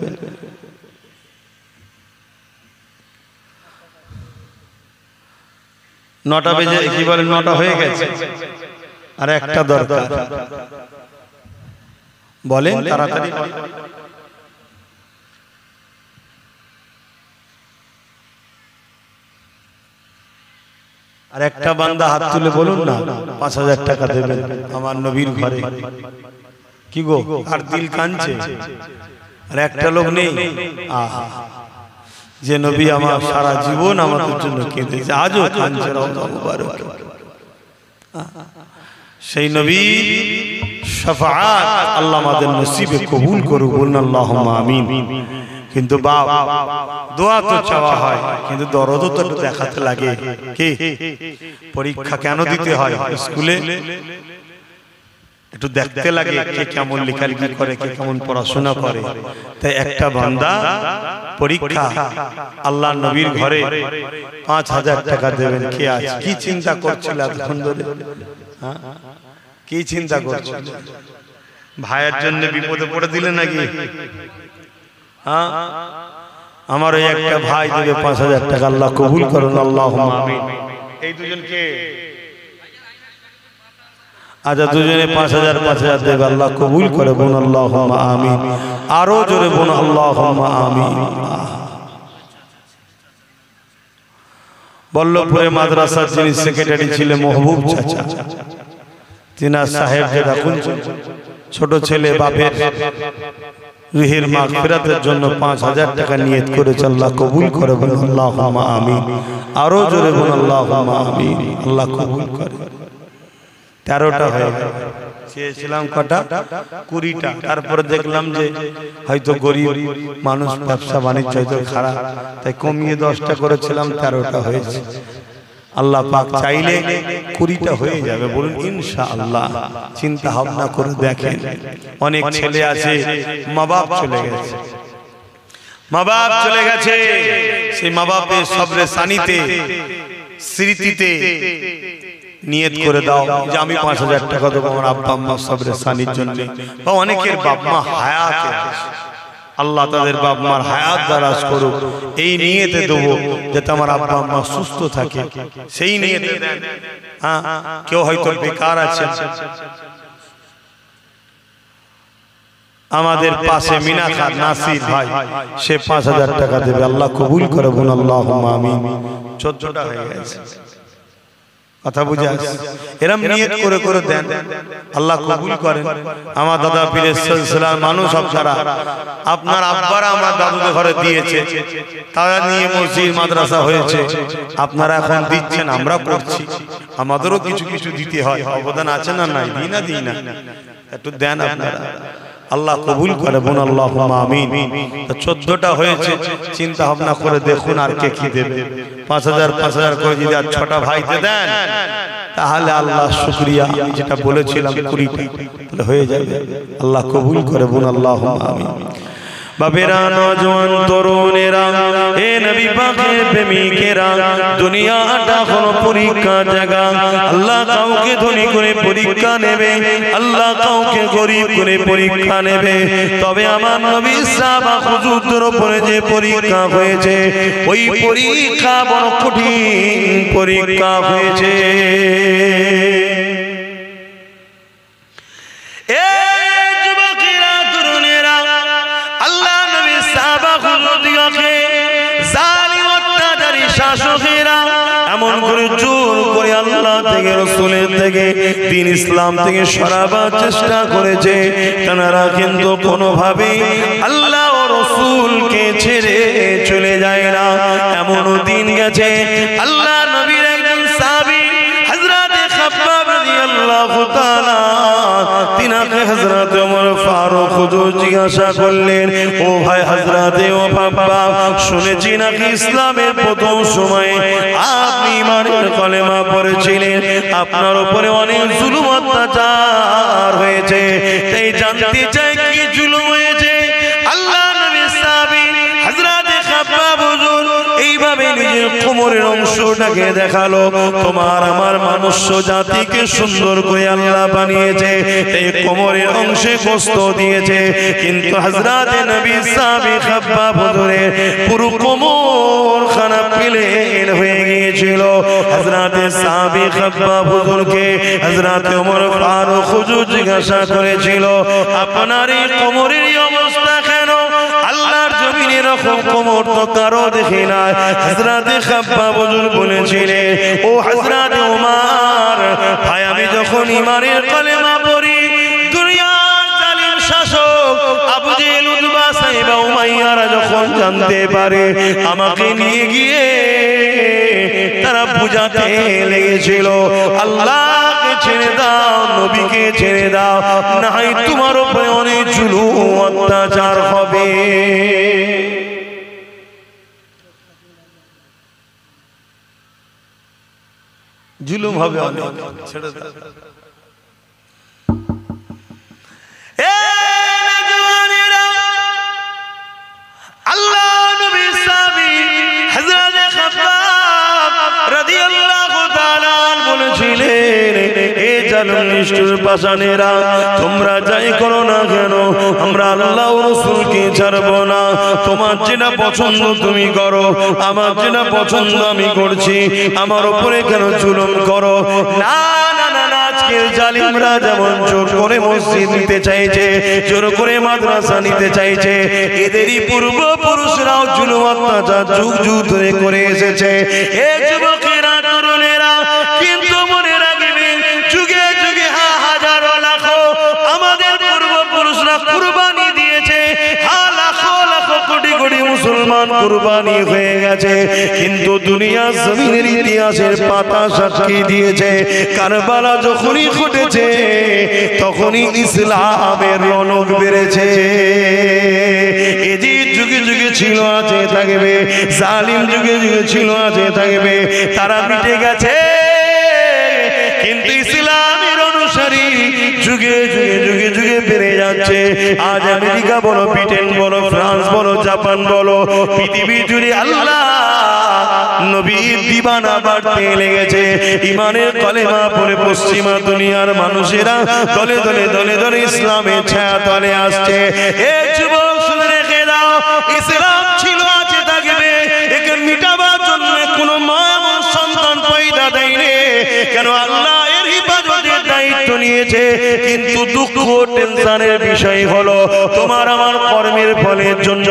নটা বেজে কি বলে, 9টা হয়ে গেছে, আর একটা দরকার, বলেন তাড়াতাড়ি। আর একটা বান্দা হাত তুলে বলুন না 5000 টাকা দেবেন আমার নবীর ঘরে। কি গো, আর দিল কাঁদছে, আর একটা লোক নেই? যে নবী আমার সারা জীবন আমাদের জন্য কেঁদেছে, আজও কাঁদছে, রওজা মুবারক। সেই নবী শাফাআত আল্লাহ আমাদের নসিবে কবুল করুক, বলুন আল্লাহুম্মা আমিন। কিন্তু বাপ, দোয়া তো চাওয়া হয়, কিন্তু দরদও তো একটু দেখাতে লাগে। কি পরীক্ষা কেন দিতে হয়? স্কুলে একটু দেখতে লাগে কে কেমন লেখালেখি করে, কে কেমন পড়াশোনা করে। তাই একটা বান্দা পরীক্ষা আল্লাহ নবীর ঘরে 5000 টাকা দেবেন। কে আছে? কি চিন্তা করছিল এতক্ষণ ধরে? কি চিন্তা করছিল? ভাইয়ের জন্য বিপদে পড়ে দিলে নাকি? আমার ওই একটা ভাই দেবে 5000 টাকা, আল্লাহ কবুল করুন, আল্লাহুম্মা আমিন। এই দুজনকে আচ্ছা, দুজনে 5000 দেবে, আল্লাহ কবুল করে, বোন আল্লাহুম্মা আমিন। আরো জোরে বোন আল্লাহুম্মা আমিন। বল্লভপুরে মাদ্রাসার যিনি সেক্রেটারি ছিলেন মাহবুব চাচা, তিনার সাহেব যেটা ছোট ছেলে বাপের রুহের মাগফিরাতের জন্য 5000 টাকা নিয়ত করেছে, আল্লাহ কবুল করে, বলুন আল্লাহুম্মা আমিন। আরো জোরে বলুন আল্লাহুম্মা আমিন। আল্লাহ কবুল করে। 13টা হয়ে গেল, চেয়েছিলাম কটা? 20টা। তারপরে দেখলাম যে হয়তো গরিব মানুষ, ব্যবসা বাণিজ্য হয়তো খারাপ, তাই কমিয়ে 10টা করেছিলাম, 13টা হয়েছে। আল্লাহ পাক চাইলে 20টা হয়ে যাবে, বলুন ইনশাআল্লাহ। চিন্তা ভাবনা করে দেখেন, অনেক ছেলে আছে মা বাপ চলে গেছে, মা বাপ চলে গেছে, সেই মা বাপের সবরে সানিতে স্মৃতিতে নিয়ত করে দাও যে আমি 5000 টাকা দেবো আমার আব্বা আম্মা সবরে সানির জন্য। বা অনেকের বাপ মা হায়াতে আছে, আল্লাহ তাদের বাপ মার হায়াত দারাজ করুক, এই নিয়তে দেবো যাতে আমার আব্বা আম্মা সুস্থ থাকে, সেই নিয়তে দেন। কেউ হয়তো বেকার আছে, আমাদের পাশে মিনাখার নাসির ভাই, সে 5000 টাকা দেবে, আল্লাহ কবুল করে, বোন আল্লাহুম্মা আমিন। 14টা হয়ে গেছে, কথা বুঝে আসছে? এরম নিয়ত করে করে দেন, আল্লাহ কবুল করেন। আমার দাদা পীরের সিলসিলার মানুষ আপনারা, আপনার আব্বারা আমার দাদুদের ঘরে দিয়েছে, তারা নিয়ে মসজিদ মাদ্রাসা হয়েছে, আপনারা এখন দিচ্ছেন, আমরা করছি, আমাদেরও কিছু কিছু দিতে হয়, অবদান আছে না? নাই, দিই না, একটু দেন আপনারা, আল্লাহ কবুল করে, বোন আল্লাহুম্মা আমিন। 14টা হয়েছে, চিন্তা ভাবনা করে দেখুন আর কে কি দেবে। 5000 করে যদি আর 6টা ভাইতে দেন, তাহলে আল্লাহ শুকরিয়া, আমি যেটা বলেছিলাম 20টা তাহলে হয়ে যাবে। আল্লাহ কবুল করে, বোন আল্লাহুম্মা আমিন। বাবেরা, নওজোয়ান তরুণেরা, হে নবী পাকের প্রেমিকেরা, দুনিয়াটা কোনো পরীক্ষার জায়গা। আল্লাহ কাউকে ধনী করে পরীক্ষা নেবে, আল্লাহ কাউকে গরিব করে পরীক্ষা নেবে। তবে আমার নবী সাহাবা হুজুরদের উপরে যে পরীক্ষা হয়েছে, ওই পরীক্ষা বড় কঠিন পরীক্ষা হয়েছে। এমন করে জোর করে আল্লাহ থেকে রাসূলের থেকে দ্বীন ইসলাম থেকে সরাবার চেষ্টা করেছে, তারা কিন্তু কোনোভাবে আল্লাহ ও রাসূলকে ছেড়ে চলে যায় না। এমন দিন গেছে আল্লাহ নবীর একজন সাহাবী হযরত খাব্বাব রাদিয়াল্লাহু তাআলা তিনাকে হযরত ওমর ফারুক হুজুর জিজ্ঞাসা করলেন, ও ভাই হযরত ও খাব্বাব, শুনেছি নাকি ইসলামের প্রথম সময়ে আপনি ঈমানের কলেমা পড়েছিলেন, আপনার উপরে অনেক জুলুম অত্যাচার হয়েছে, তাই জানতে চাই কি জুলুম হয়েছে? আল্লাহ নবীর সাহাবী হযরত খাব্বাব হুজুর এইভাবে নিজের কোমরের অংশটাকে দেখালো, তোমার আমার মনুষ্য জাতিকে সুন্দর করে আল্লাহ বানিয়েছে, এই কোমরের অংশে কষ্ট দিয়েছে, কিন্তু হযরত নবী সাহাবী খাব্বাব হুজুরের পুরো কোমর খানা প্লেন হয়ে গিয়েছিল। হযরত সাহাবী খাব্বাব হুজুরকে হযরত ওমর ফারুক হুজুর জিজ্ঞাসা করেছিল, আপনার এই কোমরের অবস্থা কেন? আল্লাহর জমিনে এরকম কোমর তো কারো দেখি না। হযরত খাব্বাব হুজুর বলেছিলেন, ও হযরত ওমর ভাই, আমি যখন ঈমানের কলেমা পড়ি, দুনিয়ার জালিম শাসক আবু জেহেল, উতবা, সাইবা, উমাইয়ারা যখন জানতে পারে, আমাকে নিয়ে গিয়ে তারা বুঝাতে লেগেছিল, আল্লাহকে ছেড়ে দাও, নবীকে ছেড়ে দাও, না হয় তোমার উপরে অনেক জুলুম অত্যাচার হবে। জুলুম হবে অনেক, ছেড়ে দাও। আল্লাহ নবী সাহাবী হযরত খাব্বাব রাদিয়াল্লাহু তাআলা বলেছিলেন, এ জালিম নিষ্ঠুর পাষাণেরা, তোমরা যাই করো না কেন, আমরা আল্লাহ ও রাসূলকে ছাড়ব না। তোমার যেটা পছন্দ তুমি করো, আমার যেটা পছন্দ আমি করছি, আমার উপরে কেন জুলুম করো? না না না না, আজকের জালিমরা যেমন জোর করে মসজিদ নিতে চাইছে, জোর করে মাদ্রাসা নিতে চাইছে, এদেরই পূর্বপুরুষরাও জুলুম অত্যাচার যুগ যুগ ধরে করে এসেছে। এ যুবকেরা, তরুণেরা, কিন্তু মনে রাখবেন, যুগে যুগে হাজারো লাখো আমাদের পূর্বপুরুষরা কুরবানি দিয়েছে, লাখো লাখো কোটি কোটি মুসলমান কুরবানি হয়ে গেছে, কিন্তু দুনিয়ার জমিনের ইতিহাসের পাতা সাক্ষী দিয়েছে, কারবালা যখনই ঘটেছে তখনই ইসলামের রনক বেড়েছে। এই যে যুগে যুগে ছিল, আছে, থাকবে, জালিম যুগে যুগে ছিল, আছে, থাকবে, তারা মিটে গেছে, কিন্তু ইসলামের অনুসারী যুগে যুগে যুগে যুগে বেড়ে যাচ্ছে। আজ আমেরিকা বলো, ব্রিটেন বলো, ফ্রান্স বলো, জাপান বলো, পৃথিবী জুড়ে আল্লাহ নবীর দিবানা বাড়তে লেগেছে। ঈমানের কলেমা পড়ে পশ্চিমা দুনিয়ার মানুষেরা দলে দলে দলে দলে ইসলামের ছায়া তলে আসছে। এ যুবক, শুনে রেখে দাও, ইসলাম ছিল, আছে, থাকবে, একে মিটাবার জন্য কোনো মা এবং সন্তান পয়দা দেয়নি। কেন? আল্লাহ এর হিফাজতের দায়িত্ব নিয়েছে, কিন্তু দুঃখ টেনশনের বিষয় হলো, তোমার আমার কর্মের ফলের জন্য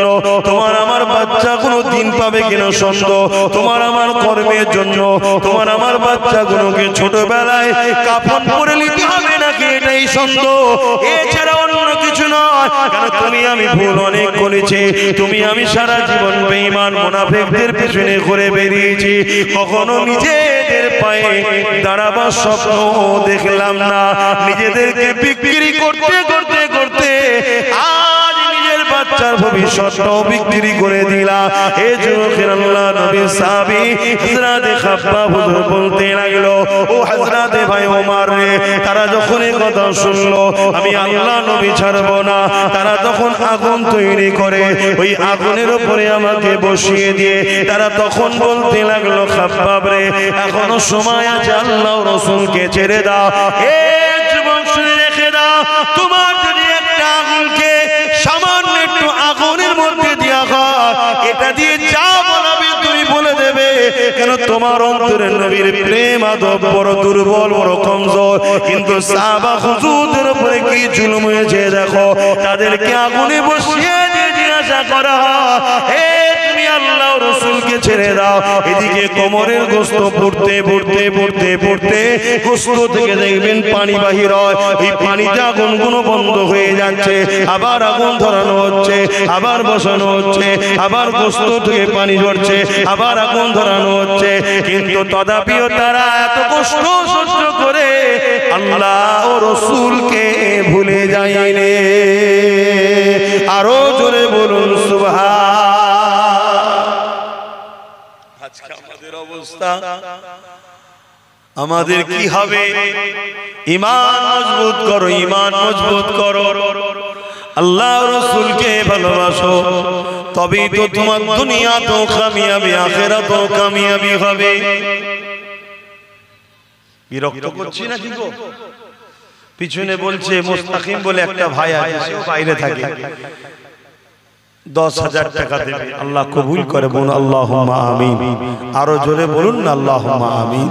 তোমার আমার বাচ্চা কোনো দিন পাবে কিনা সন্দেহ, তোমার আমার কর্মের জন্য তোমার আমার বাচ্চাগুলোকে ছোটবেলায় কাফন পরে নিতে হবে নাকি, এটাই সন্দেহ, এছাড়া অন্য কিছু নয়। কারণ তুমি আমি ভুল অনেক করেছি, তুমি আমি সারা জীবন বেঈমান মুনাফিকদের পেছনে ঘুরে বেরিয়েছি, কখনো নিজেদের পায়ে দাঁড়াবার স্বপ্ন দেখলাম না, নিজেদেরকে বিক্রি করতে করতে করতে আজ নিজের বাচ্চার ভবিষ্যৎটাও বিক্রি করে দিলা। এই যুবকের আল্লাহ নবীর সাহাবী হযরত খাব্বাব হুজুর বলতে লাগলো, ও হযরত ভাই ওমর রে, তারা যখন এই কথা শুনলো আমি আল্লাহ নবী ছাড়ব না, তারা তখন আগুন তৈরি করে ওই আগুনের উপরে আমাকে বসিয়ে দিয়ে তারা তখন বলতে লাগলো, খাব্বাব রে, এখনো সময় আছে, আল্লাহ রাসূলকে ছেড়ে দাও। এই যুবক, শুনে রেখে দাও, তোমার যদি একটা আগুনকে সামান্য একটু আগুনের মধ্যে দেওয়া হয়, এটা দিয়ে যা বলাবে তুমি বলে দেবে, কেন তোমার অন্তরের নবীর প্রেম আদব বড় দুর্বল, বড় কমজোর। কিন্তু সাহাবা হুজুরদের উপরে কি জুলুম হয়েছে দেখো, তাদেরকে আগুনে বসিয়ে দিয়ে জিজ্ঞাসা করা, হে তুমি আল্লাহ রাসূলকে ছেড়ে দাও। এদিকে কোমরের গোশত পড়তে পড়তে পড়তে পড়তে গোশত থেকে দেখবেন পানি বাহির হয়, এই পানিতে আগুনগুলো বন্ধ হয়ে যাচ্ছে, আবার আগুন ধরানো হচ্ছে, আবার বসানো হচ্ছে, আবার গোশত থেকে পানি ঝরছে, আবার আগুন ধরানো হচ্ছে, কিন্তু তথাপিও তারা এত কষ্ট সহ্য করে আল্লাহ ও রাসূলকে ভুলে যায়নি। আরো জোরে বলুন সুবহান। আজকে আমাদের অবস্থা, আমাদের কি হবে? ঈমান মজবুত করো, ঈমান মজবুত করো, আল্লাহ রাসূলকে ভালোবাসো, তবেই তো তোমার দুনিয়াতেও কামিয়াবি, আখিরাতেও কামিয়াবি হবে। বিরক্ত করছি না কি গো? পিছনে বলছে মুস্তাকিম বলে একটা ভাই আছে, সেও বাইরে থাকে, 10,000 টাকা দেবে, আল্লাহ কবুল করে বলুন আল্লাহুম্মা আমিন। আরো জোরে বলুন না আল্লাহুম্মা আমিন।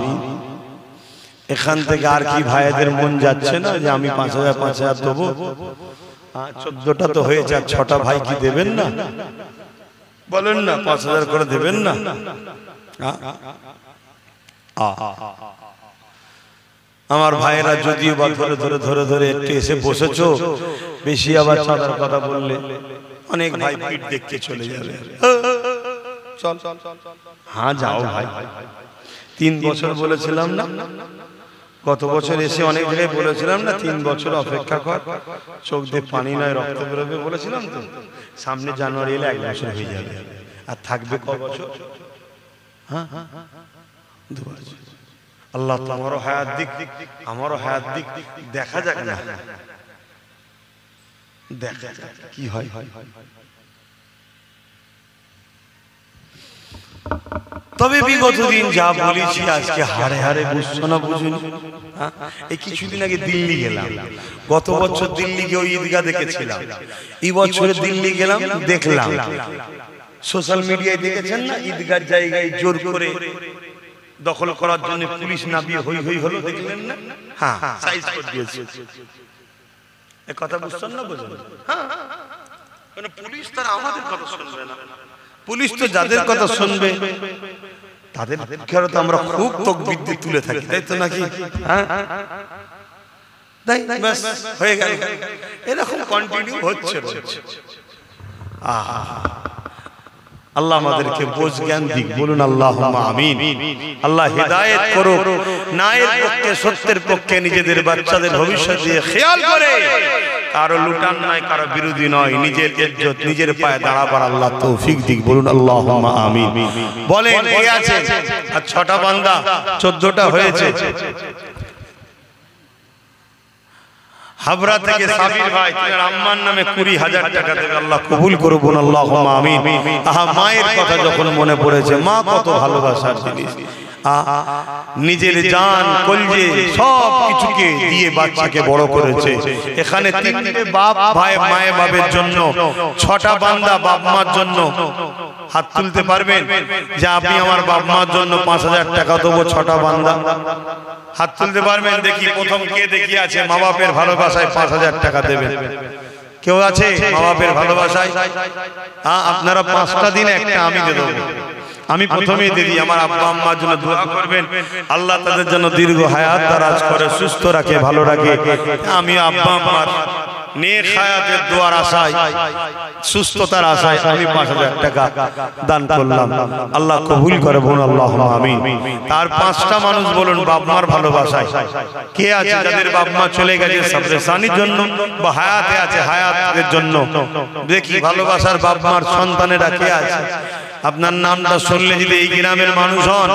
এখান থেকে আর কি ভাইদের মন যাচ্ছে না যে আমি 5,000 দেবো? 14টা তো হয়ে যাক, 6টা ভাই কি দেবেন না? বলেন না 5,000 করে দেবেন না? আমার ভাইয়েরা যদিও বা ধরে ধরে ধরে ধরে একটু এসে বসেছো, বেশি আবার চাঁদার কথা বললে অনেক ভাই পিঠ দেখতে চলে যাবে। চল, হ্যাঁ যাও ভাই, 3 বছর বলেছিলাম না? গত বছর এসে অনেক জায়গায় বলেছিলাম না 3 বছর অপেক্ষা কর, চোখ দিয়ে পানি নয় রক্ত বেরোবে বলেছিলাম তো। সামনে জানুয়ারি এলে 1 বছর হয়ে যাবে, আর থাকবে ক বছর? হ্যাঁ 2 বছর। আল্লাহ আমারও হায়াত দিক, আমারও হায়াত দিক, দেখা যাক না, দেখা যাক কি হয়। তবে বিগত দিন যা বলেছি আজকে হারে হারে বুঝছো না বুঝুনি? এই কিছুদিন আগে দিল্লি গেলাম, গত বছর দিল্লি গিয়ে ওই ঈদগাহ দেখেছিলাম, এই বছরে দিল্লি গেলাম, দেখলাম সোশ্যাল মিডিয়ায় দেখেছেন না, ঈদগাহ জায়গায় জোর করে দখল করার জন্য পুলিশ নামিয়ে হই হই হলো, দেখলেন না? হ্যাঁ, সাইজ করে দিয়েছে। এই কথা বুঝছেন না বুঝুন? হ্যাঁ, কারণ পুলিশ তারা আমাদের কথা শুনবে না, পুলিশ তো যাদের কথা শুনবে তাদের খেয়াল তো আমরা খুব তাকবীর দিয়ে তুলে থাকি, তাই তো নাকি? হ্যাঁ, তাই বাস হয়ে গেল, এরকম কন্টিনিউ হচ্ছে। আল্লাহ আমাদেরকে বোঝ জ্ঞান দিক, বলুন আল্লাহুম্মা আমিন। আল্লাহ হিদায়াত করুক, ন্যায়ের পক্ষে সত্যের পক্ষে নিজেদের বাচ্চাদের ভবিষ্যৎ দিয়ে খেয়াল করে, কারো লুটান নয়, কারো বিরোধী নয়, নিজের ইজ্জত নিজের পায়ে দাঁড়াবার আল্লাহ তৌফিক দিক, বলুন আল্লাহুম্মা আমিন। বলেন এই আছে আর 6টা বান্দা, 14টা হয়েছে। হাবড়া থেকে সাবির ভাই, তার আম্মার নামে 20,000 টাকা দেবে, আল্লাহ কবুল করুন আল্লাহুম্মা আমিন। আহা, মায়ের কথা যখন মনে পড়েছে, মা কত ভালোবাসার জিনিস, নিজের জান কলজে সব কিছুকে দিয়ে বাচ্চাকে বড় করেছে। এখানে 3টে বাপ ভাই মায়ের বাবার জন্য, 6টা বান্দা বাপ মার জন্য হাত তুলতে পারবেন যে আপনি আমার বাপ মার জন্য 5,000 টাকা দেবো? 6টা বান্দা হাত তুলতে পারবেন? দেখি প্রথম কে দেখি আছে মা বাপের ভালোবাসায় 5,000 টাকা দেবেন? কেউ আছে মা বাপের ভালোবাসায়? হ্যাঁ, আপনারা 5টা দিন একটা আমি দিয়ে দেবো। আমি প্রথমেই দিদি আমার আব্বা আম্মার জন্য দোয়া করবেন, আল্লাহ তাদের জন্য দীর্ঘ হায়াত দারাজ করে, সুস্থ রাখে, ভালো রাখে। আমি আব্বা আম্মার নেক হায়াতের দোয়ার আশায়, সুস্থতার আশায় আমি 5,000 টাকা দান করলাম, আল্লাহ কবুল করে বলুন আল্লাহুম্মা আমিন। তার 5টা মানুষ বলুন বাপ মার ভালোবাসায় কে আছে যাদের বাপ মা চলে গেছে সাবরেসানির জন্য বা হায়াতে আছে হায়াতের জন্য? দেখি ভালোবাসার বাপ মার সন্তানেরা কে আছে? আপনার নামটা শুনলে যদি এই গ্রামের মানুষ হন,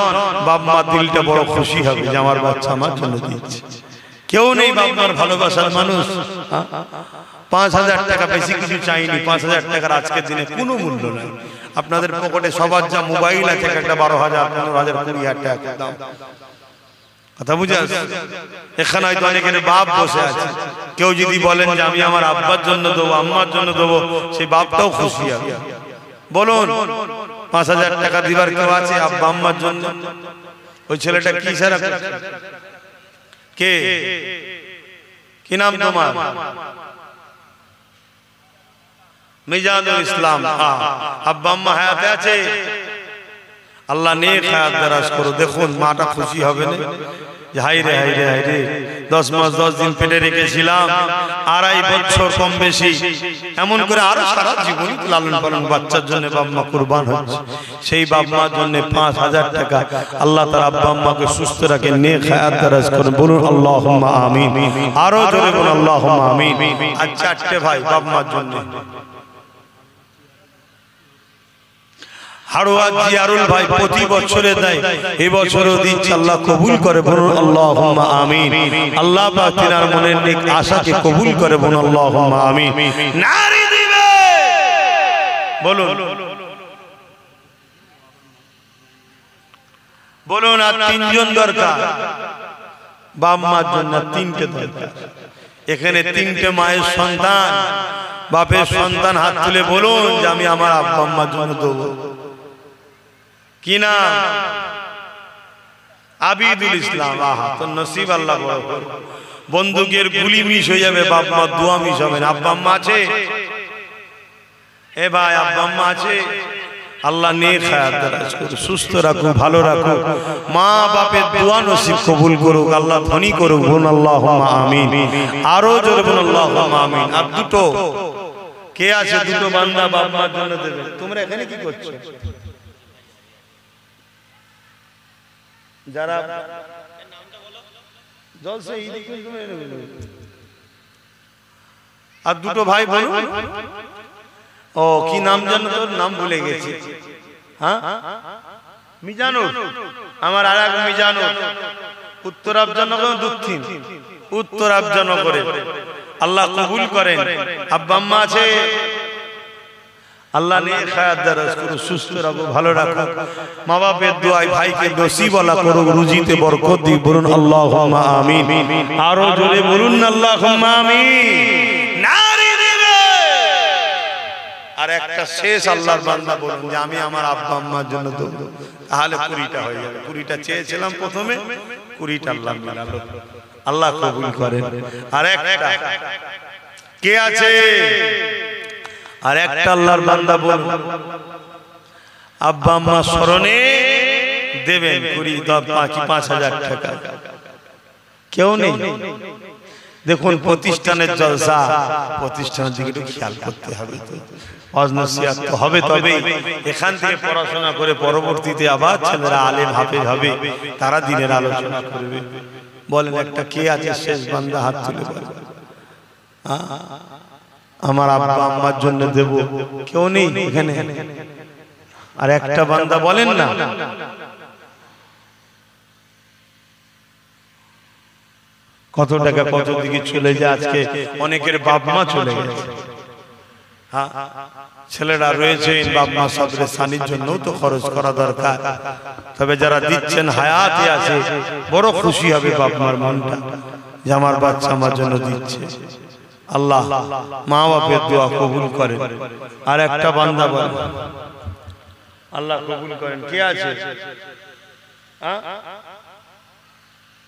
বাপ মার দিলটা বড় খুশি হবে যে আমার বাচ্চা আমার জন্য দিচ্ছে। কেউ নেই বাপ মার ভালোবাসার মানুষ? 5,000 টাকা, বেশি কিছু চাইনি। 5,000 টাকার আজকের দিনে কোনো মূল্য নেই। আপনাদের পকেটে সবার যা মোবাইল আছে, একটা 12,000, 15,000, 20,000 টাকা দাম। কথা বুঝে আসছে? এখানে হয়তো অনেকের বাপ বসে আছে, কেউ যদি বলেন যে আমি আমার আব্বার জন্য দেবো, আম্মার জন্য দেবো, সেই বাপটাও খুশি হবে। বলুন 5,000 টাকা দিবার কেউ আছে আব্বা আম্মার জন্য? ওই ছেলেটা কি সারা কে, কি নাম তোমার? মিজানুল ইসলাম আব্বা আম্মা হায়াতে আছে, আল্লাহ নেক হায়াত দারাজ করো। দেখুন মাটা খুশি হবে না যে হাইরে হাইরে হাইরে 10 মাস 10 দিন পেটে রেখেছিলাম, 2.5 বছর কম বেশি, এমন করে আরো সারা জীবন লালন পালন বাচ্চার জন্য বাপ মা কুরবান হচ্ছে। সেই বাপ মার জন্য 5000 টাকা আল্লাহ তার আব্বা আম্মাকে সুস্থ রাখে, নেক হায়াত দারাজ করুন। বলুন আল্লাহুম্মা আমিন। আরো জোরে বলুন আল্লাহুম্মা আমিন। আর 4টে ভাই বাপ মার জন্য হাড়োয়া জিয়ারুল ভাই প্রতি বছরে দেয়, এই বছরও দিচ্ছে, আল্লাহ কবুল করে। বলুন আল্লাহুম্মা আমিন। আল্লাহ পাক তিনার মনের নেক আশাকে কবুল করে। বলুন আল্লাহুম্মা আমিন। নারী দিবে বলুন বলুন। আর 3 জন দরকার বাপ মার জন্য, 3টে দরকার। এখানে 3টে মায়ের সন্তান, বাপের সন্তান হাত তুলে বলুন যে আমি আমার আব্বা আম্মার জন্য দেবো। কি নাম? আবিদুল ইসলাম। আহা, তো নসিব আল্লাহ বড় করে। বন্দুকের গুলি মিস হয়ে যাবে, বাপ মা দোয়া মিস হবে না। আব্বা আম্মা আছে? এ ভাই আব্বা আম্মা আছে? আল্লাহ নেক হায়াত দারাজ করুক, সুস্থ রাখুক, ভালো রাখুক, মা বাপের দোয়া নসিব কবুল করুক, আল্লাহ ধনী করুক। বলুন আল্লাহুম্মা আমিন। আরো জোরে বলুন আল্লাহুম্মা আমিন। আর 2টো কে আছে? 2টো বান্দা বাপ মার জন্য দেবে। তোমরা এখানে কি করছো? যারা জলসা আর 2টো ভাই বলুন। ও কি নাম জানো? তোর নাম ভুলে গেছি। হ্যাঁ, মিজানুর। আমার আর এক মিজানুর উত্তর আফজানগর, দক্ষিণ উত্তর আফজানগরে। আল্লাহ কবুল করেন। আব্বা আম্মা আছে? আল্লাহ নেক হায়াত দারাজ করুন, সুস্থ রাখো, ভালো রাখো। মা বাপের দোয়ায় ভাইকে নসিবওয়ালা করুক, রুজিতে বরকত দিক। বলুন আল্লাহুম্মা আমিন। আরো জোরে বলুন আল্লাহুম্মা আমিন। নারী দিবে। আর একটা শেষ আল্লাহর বান্দা বলুন যে আমি আমার আব্বা আম্মার জন্য দেব, তাহলে 20টা হয়ে যাবে। 20টা চেয়েছিলাম প্রথমে, 20টা আল্লাহ মিলালো। আল্লাহ কবুল করেন। আর একটা কে আছে? আর একটা আল্লাহর বান্দা বলুন আব্বা আম্মা স্মরণে দেবেন 5000 টাকা। কেউ নেই? দেখুন প্রতিষ্ঠানের জলসা, প্রতিষ্ঠানের দিকে একটু খেয়াল করতে হবে। তো অজনসিয়াত তো হবে, তবে এখান থেকে পড়াশোনা করে পরবর্তীতে আবার ছেলেরা আলেম হাফেজ হবে, তারা দিনের আলোচনা করবে। বলেন একটা কে আছে? শেষ বান্দা হাত তুলে বলেন আমার আব্বা আম্মার জন্য দেব। কেউ নেই এখানে? আর একটা বান্দা বলেন না। কত টাকা কত দিকে চলে যায়। আজকে অনেকের বাপ মা চলে গেছে। হ্যাঁ, ছেলেরা রয়েছে, বাপ মা সবরে সানির জন্য তো খরচ করা দরকার। তবে যারা দিচ্ছেন হায়াতে আছে, বড় খুশি হবে বাপ মার মনটা যে আমার বাচ্চা আমার জন্য দিচ্ছে। আল্লাহ মা বাপের দোয়া কবুল করেন। আর একটা বান্দা বলেন আল্লাহ কবুল করেন। কে আছে?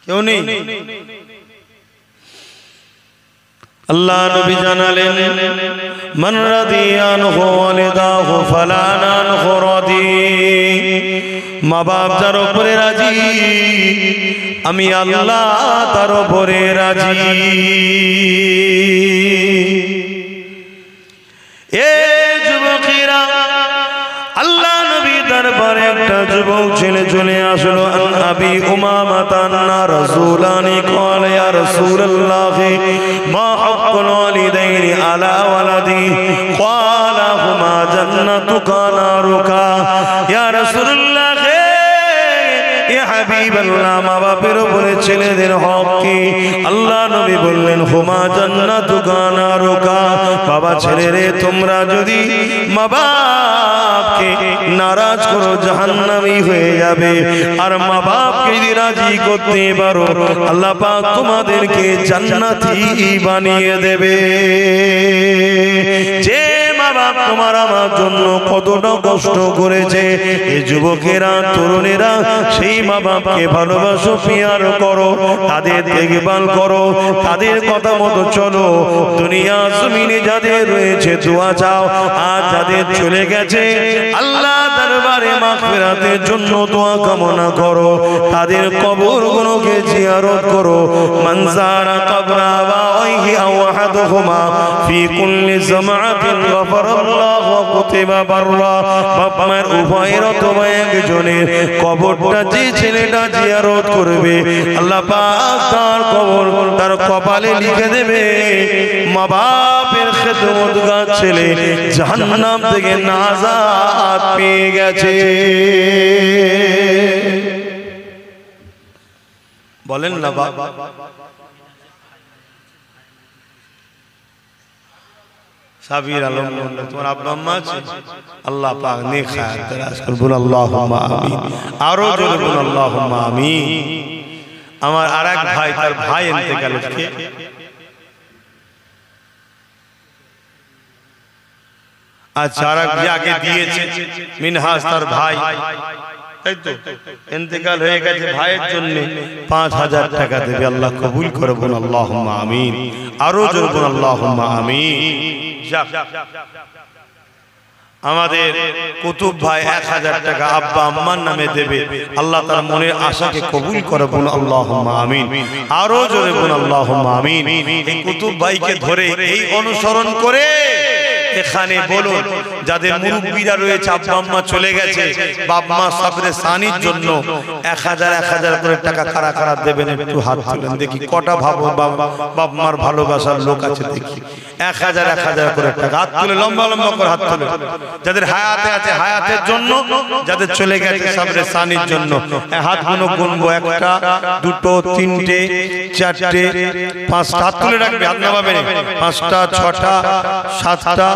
কেউ নেই? আল্লাহ নবী জানালেন মান রাদিয়ানহু ওয়ালিদাহু ফালা নানহু রাদি। মা বাপ যার উপরে রাজি, আমি আল্লাহ তার উপরে রাজি। এ যুবকেরা, আল্লাহ নবী দরবারে একটা যুবক ছেলে চলে আসলো। আন আবি উমামা আন্না রাসূলানি ক্বালা ইয়া রাসূলুল্লাহ মা হাক্কুল ওয়ালিদাইনি আলা ওয়ালাদি ক্বালা হুমা জান্নাতুকা নারুকা। ইয়া রাসূলুল্লাহ, ইয়া হাবিবাল্লাহ, মা বাপের উপরে ছেলেদের হক কি? আল্লাহ নবী বললেন হুমা জান্নাতুকা নারুকা। বাবা ছেলেরে, তোমরা যদি মা বাপকে নারাজ করো জাহান্নামী হয়ে যাবে, আর মা বাপকে যদি রাজি করতে পারো আল্লাহ পাক তোমাদেরকে জান্নাতি বানিয়ে দেবে। যে মা বাপ তোমার আমার জন্য কতটা কষ্ট করেছে। এই যুবকেরা তরুণেরা সেই মা বাপকে ভালোবাসো, পিয়ার করো, তাদের দেখভাল করো, তাদের কথা মতো চলো। দুনিয়া জমিনে যাদের রয়েছে দোয়া চাও, আর যাদের চলে গেছে আল্লাহ দরবারে মাগফিরাতের জন্য দোয়া কামনা করো। তাদের কবরগুলোকে জিয়ারত করো। মানজারা কবরা আবাইহি আও আহাদুহুমা ফি কুল্লি জামাআতিন গফারাল্লাহু ওয়া কুতিবা বাররা। বাপ মায়ের উভয়ের অথবা একজনের কবরটা যে ছেলেটা জিয়ারত করবে, আল্লাহ পাক তার কবর তার কপালে লিখে দেবে মা বাপের খেদমতগার ছেলে জাহান্নাম থেকে নাজাত পেয়ে গেছে। বলেন না বাবা। সাবির আলম তোমার আব্বা আম্মা আছে? আল্লাহ পাক নেক খায়াত দারাজ করুন, বল আল্লাহুম্মা আমিন। আরো জোরে বল আল্লাহুম্মা আমিন। আমার আরেক ভাই, তার ভাই ইন্তেকাল হয়েছে। আচ্ছা, আরেক যাকে দিয়েছে মিনহাজ তার ভাই, তাই তো ইন্তেকাল হয়ে গেছে, ভাইয়ের জন্য 5000 টাকা দেবে। আল্লাহ কবুল করে, বল আল্লাহুম্মা আমিন। আরো জোরে বল আল্লাহুম্মা আমিন। আমাদের কুতুব ভাই 1000 টাকা আব্বা আম্মার নামে দেবে। আল্লাহ তার মনের আশাকে কবুল করে, বল আল্লাহুম্মা আমিন। আরো জোরে বল আল্লাহুম্মা আমিন। এই কুতুব ভাইকে ধরে এই অনুসরণ করে এখানে বলুন যাদের মুরব্বীরা রয়েছে, আব্বা আম্মা চলে গেছে, বাপ মা সাবরে সানির জন্য 1000 করে টাকা কারা কারা দেবেন একটু হাত তুলেন দেখি। কটা ভাবো বাপ মার ভালোবাসার লোক আছে দেখি। 1000 করে টাকা হাত তুলে, লম্বা লম্বা করে হাত তুলে। যাদের হায়াতে আছে হায়াতের জন্য, যাদের চলে গেছে সাবরে সানির জন্য। হাতগুলো গুনবো, 1 2 3 4 5 হাত তুলে রাখবে, হাত নামাবে না। 5 6 7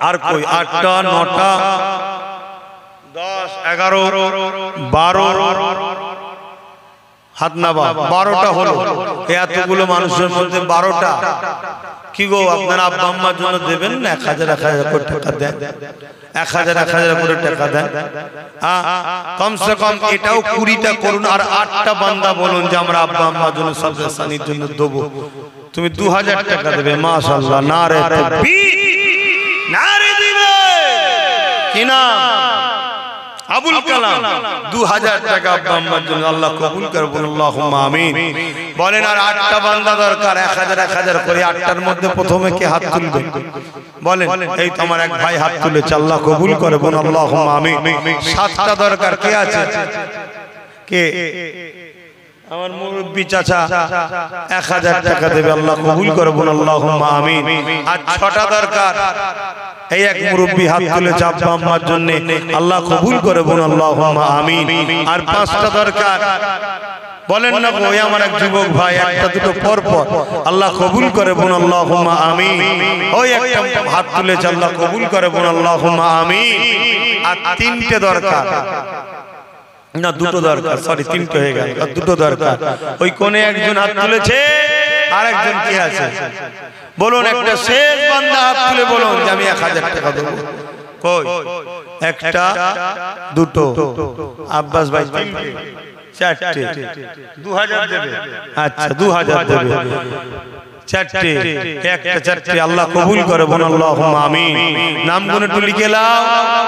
আর কই 8 9 10 11 12 হাত নাবা। 12টা হলো। এতগুলো মানুষের মধ্যে 12টা কি গো আপনারা আব্বা আম্মার জন্য দেবেন না? 1000 করে টাকা দেন, 1000 করে টাকা দেন। কমসে কম এটাও 20টা করুন। আর 8টা বান্দা বলুন যে আমরা আব্বা আম্মার জন্য সবচেয়ে সানির জন্য দেবো। তুমি 2000 টাকা দেবে। মাশাআল্লাহ, নারে তাকবীর, নারে দিবে কি নাম? আবুল কালাম। 2000 টাকা আব্বা আম্মার জন্য। আল্লাহ কবুল করে, বলুন আল্লাহুম্মা আমিন। বলেন আর 8টা বান্দা দরকার, 1000 করে। 8টার মধ্যে প্রথমে কে হাত তুলবে বলেন? এই তো আমার এক ভাই হাত তুলেছে, আল্লাহ কবুল করে, বলুন আল্লাহুম্মা আমিন। 7টা দরকার, কে আছে? কে? আমার মুরব্বি চাচা 1000 টাকা দেবে। আল্লাহ কবুল করে, বলুন আল্লাহুম্মা আমিন। আর 6টা দরকার। এই এক মুরব্বি হাত তুলেছে আব্বা আম্মার জন্য। আল্লাহ কবুল করে, বলুন আল্লাহুম্মা আমিন। আর 5টা দরকার। বলেন না ওই আমার এক যুবক ভাই, 1টা 2টো পর পর। আল্লাহ কবুল করে, বলুন আল্লাহুম্মা আমিন। ওই একটা হাত তুলেছে, আল্লাহ কবুল করে, বলুন আল্লাহুম্মা আমিন। আর 3টে দরকার, না 2টো দরকার, সরি 3টে হয়ে গেল, আর 2টো দরকার। ওই কোনে একজন হাত তুলেছে, আর একজন কি আছে বলুন? একটা শেষ বান্দা হাত তুলে বলুন যে আমি 1000 টাকা দেবো। কই? 1টা 2টো আব্বাস ভাই, 3টে 4টে 2000 দেবে। আচ্ছা 2000 দেবে। 4টে 1টা 4টে। আল্লাহ কবুল করে, বলুন আল্লাহুম্মা আমিন। নামগুলো একটু লিখে নাও।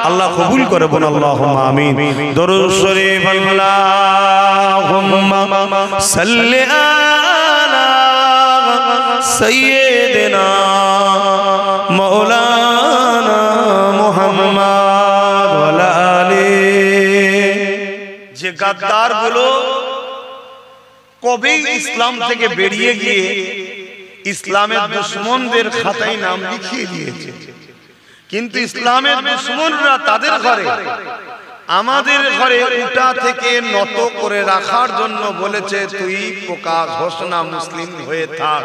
আল্লাহ কবুল করে, বলুন আল্লাহুম্মা আমিন। দরুদ শরীফ। আল্লাহুম্মা সাল্লি আলা সাইয়্যিদিনা মাওলানা মুহাম্মদ ওয়া আলা আলিহি। যে গাদ্দার গুলো কবে ইসলাম থেকে বেরিয়ে গিয়ে ইসলামের দুশমনদের খাতায় নাম লিখিয়ে দিয়েছে, কিন্তু ইসলামের দুশমনরা তাদের ঘরে আমাদের ঘরে উটা থেকে নত করে রাখার জন্য বলেছে তুই প্রকাশ ঘোষণা মুসলিম হয়ে থাক।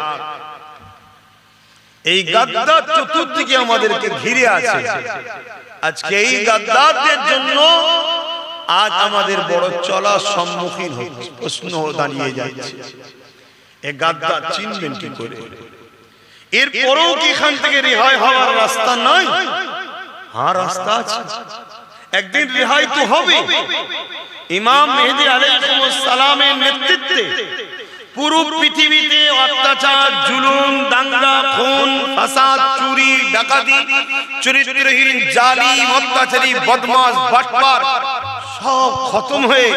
এই গাদ্দার চতুর্দিকে আমাদেরকে ঘিরে আছে। আজকে এই গাদ্দারদের জন্য আজ আমাদের বড় চলার সম্মুখীন হচ্ছে, প্রশ্ন দাঁড়িয়ে যাচ্ছে এই গাদ্দার চিনবেন কি করে? এরপরেও কি এখান থেকে রেহাই হওয়ার রাস্তা নাই?
হ্যাঁ রাস্তা আছে, একদিন রেহাই তো হবে। ইমাম মেহেদী আলাইহিস সালামের নেতৃত্বে পুরো পৃথিবীতে অত্যাচার, জুলুম, দাঙ্গা, খুন, ফাসাদ, চুরি, ডাকাতি, চরিত্রহীন, জালিম, অত্যাচারী, বদমাশ, বাটপার সব খতম হয়ে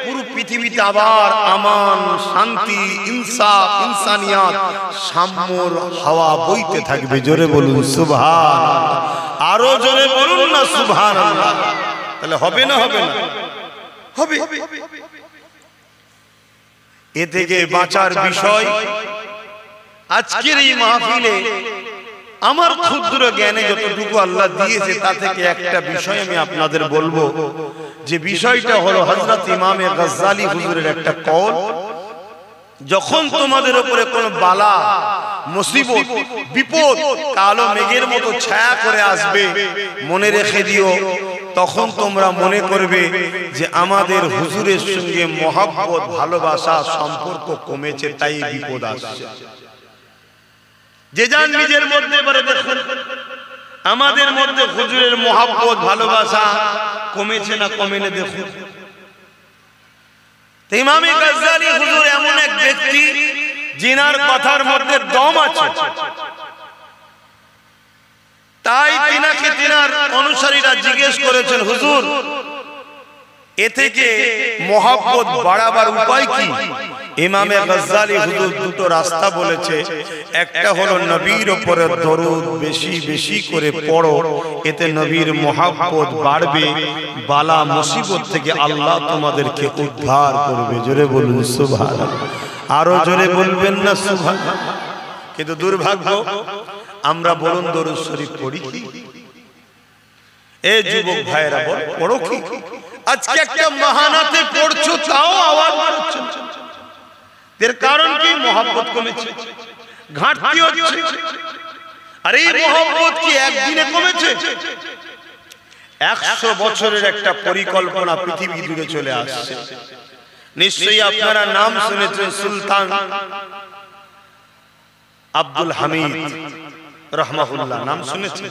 পুরো পৃথিবীতে আবার আমান, শান্তি, ইনসাফ, ইনসানিয়াত, সাম্যর হাওয়া বইতে থাকবে। জোরে বলুন সুবহানাল্লাহ, আরো জোরে বলুন না সুবহানাল্লাহ। তাহলে হবে না হবে না? হবে। এ থেকে বাঁচার বিষয় আজকের এই মাহফিলে আমার ক্ষুদ্র জ্ঞানে যতটুকু আল্লাহ দিয়েছে তা থেকে একটা বিষয় আমি আপনাদের বলবো, যে বিষয়টা হলো হযরত ইমাম গজ্জালী হুজুরের একটা কওল, যখন তোমাদের উপরে কোনো বালা, মুসিবত, বিপদ কালো মেঘের মতো ছায়া করে আসবে, মনে রেখে দিও তখন তোমরা মনে করবে যে আমাদের হুজুরের সঙ্গে মহব্বত, ভালোবাসা, সম্পর্ক কমেছে, তাই বিপদ আসছে। যে যান নিজের মধ্যে এবারে দেখুন আমাদের মধ্যে হুজুরের মহব্বত, ভালোবাসা কমেছে না কমেনি দেখুন। ইমাম গজ্জালী হুজুর এমন এক ব্যক্তি যিনার কথার মধ্যে দম আছে, তাই তিনাকে তিনার অনুসারীরা জিজ্ঞেস করেছেন, হুজুর এ থেকে মহব্বত বাড়াবার উপায় কি? ইমাম গজ্জালী হুজুর দুটো রাস্তা বলেছে, একটা হলো নবীর উপরে দরুদ বেশি বেশি করে পড়ো, এতে নবীর মহব্বত বাড়বে, বালা মুসিবত থেকে আল্লাহ তোমাদেরকে উদ্ধার করবে। জোরে বলুন সুবহানাল্লাহ, আরো জোরে বলবেন না সুবহানাল্লাহ। কিন্তু দুর্ভাগ্য আমরা বলুন দরুদ শরীফ পড়ি কি? এ যুবক ভাইরা বল পড়ো কি? আজকে একটা মাহানাতে পড়ছো তাও আওয়াজ করছো, এর কারণ কি? মহব্বত কমেছে, ঘাটতি হচ্ছে। আর এই মহব্বত কি একদিনে কমেছে? 100 বছরের একটা পরিকল্পনা পৃথিবী জুড়ে চলে আসছে। নিশ্চয়ই আপনারা নাম শুনেছেন সুলতান আব্দুল হামিদ রাহমাহুল্লাহ, নাম শুনেছেন?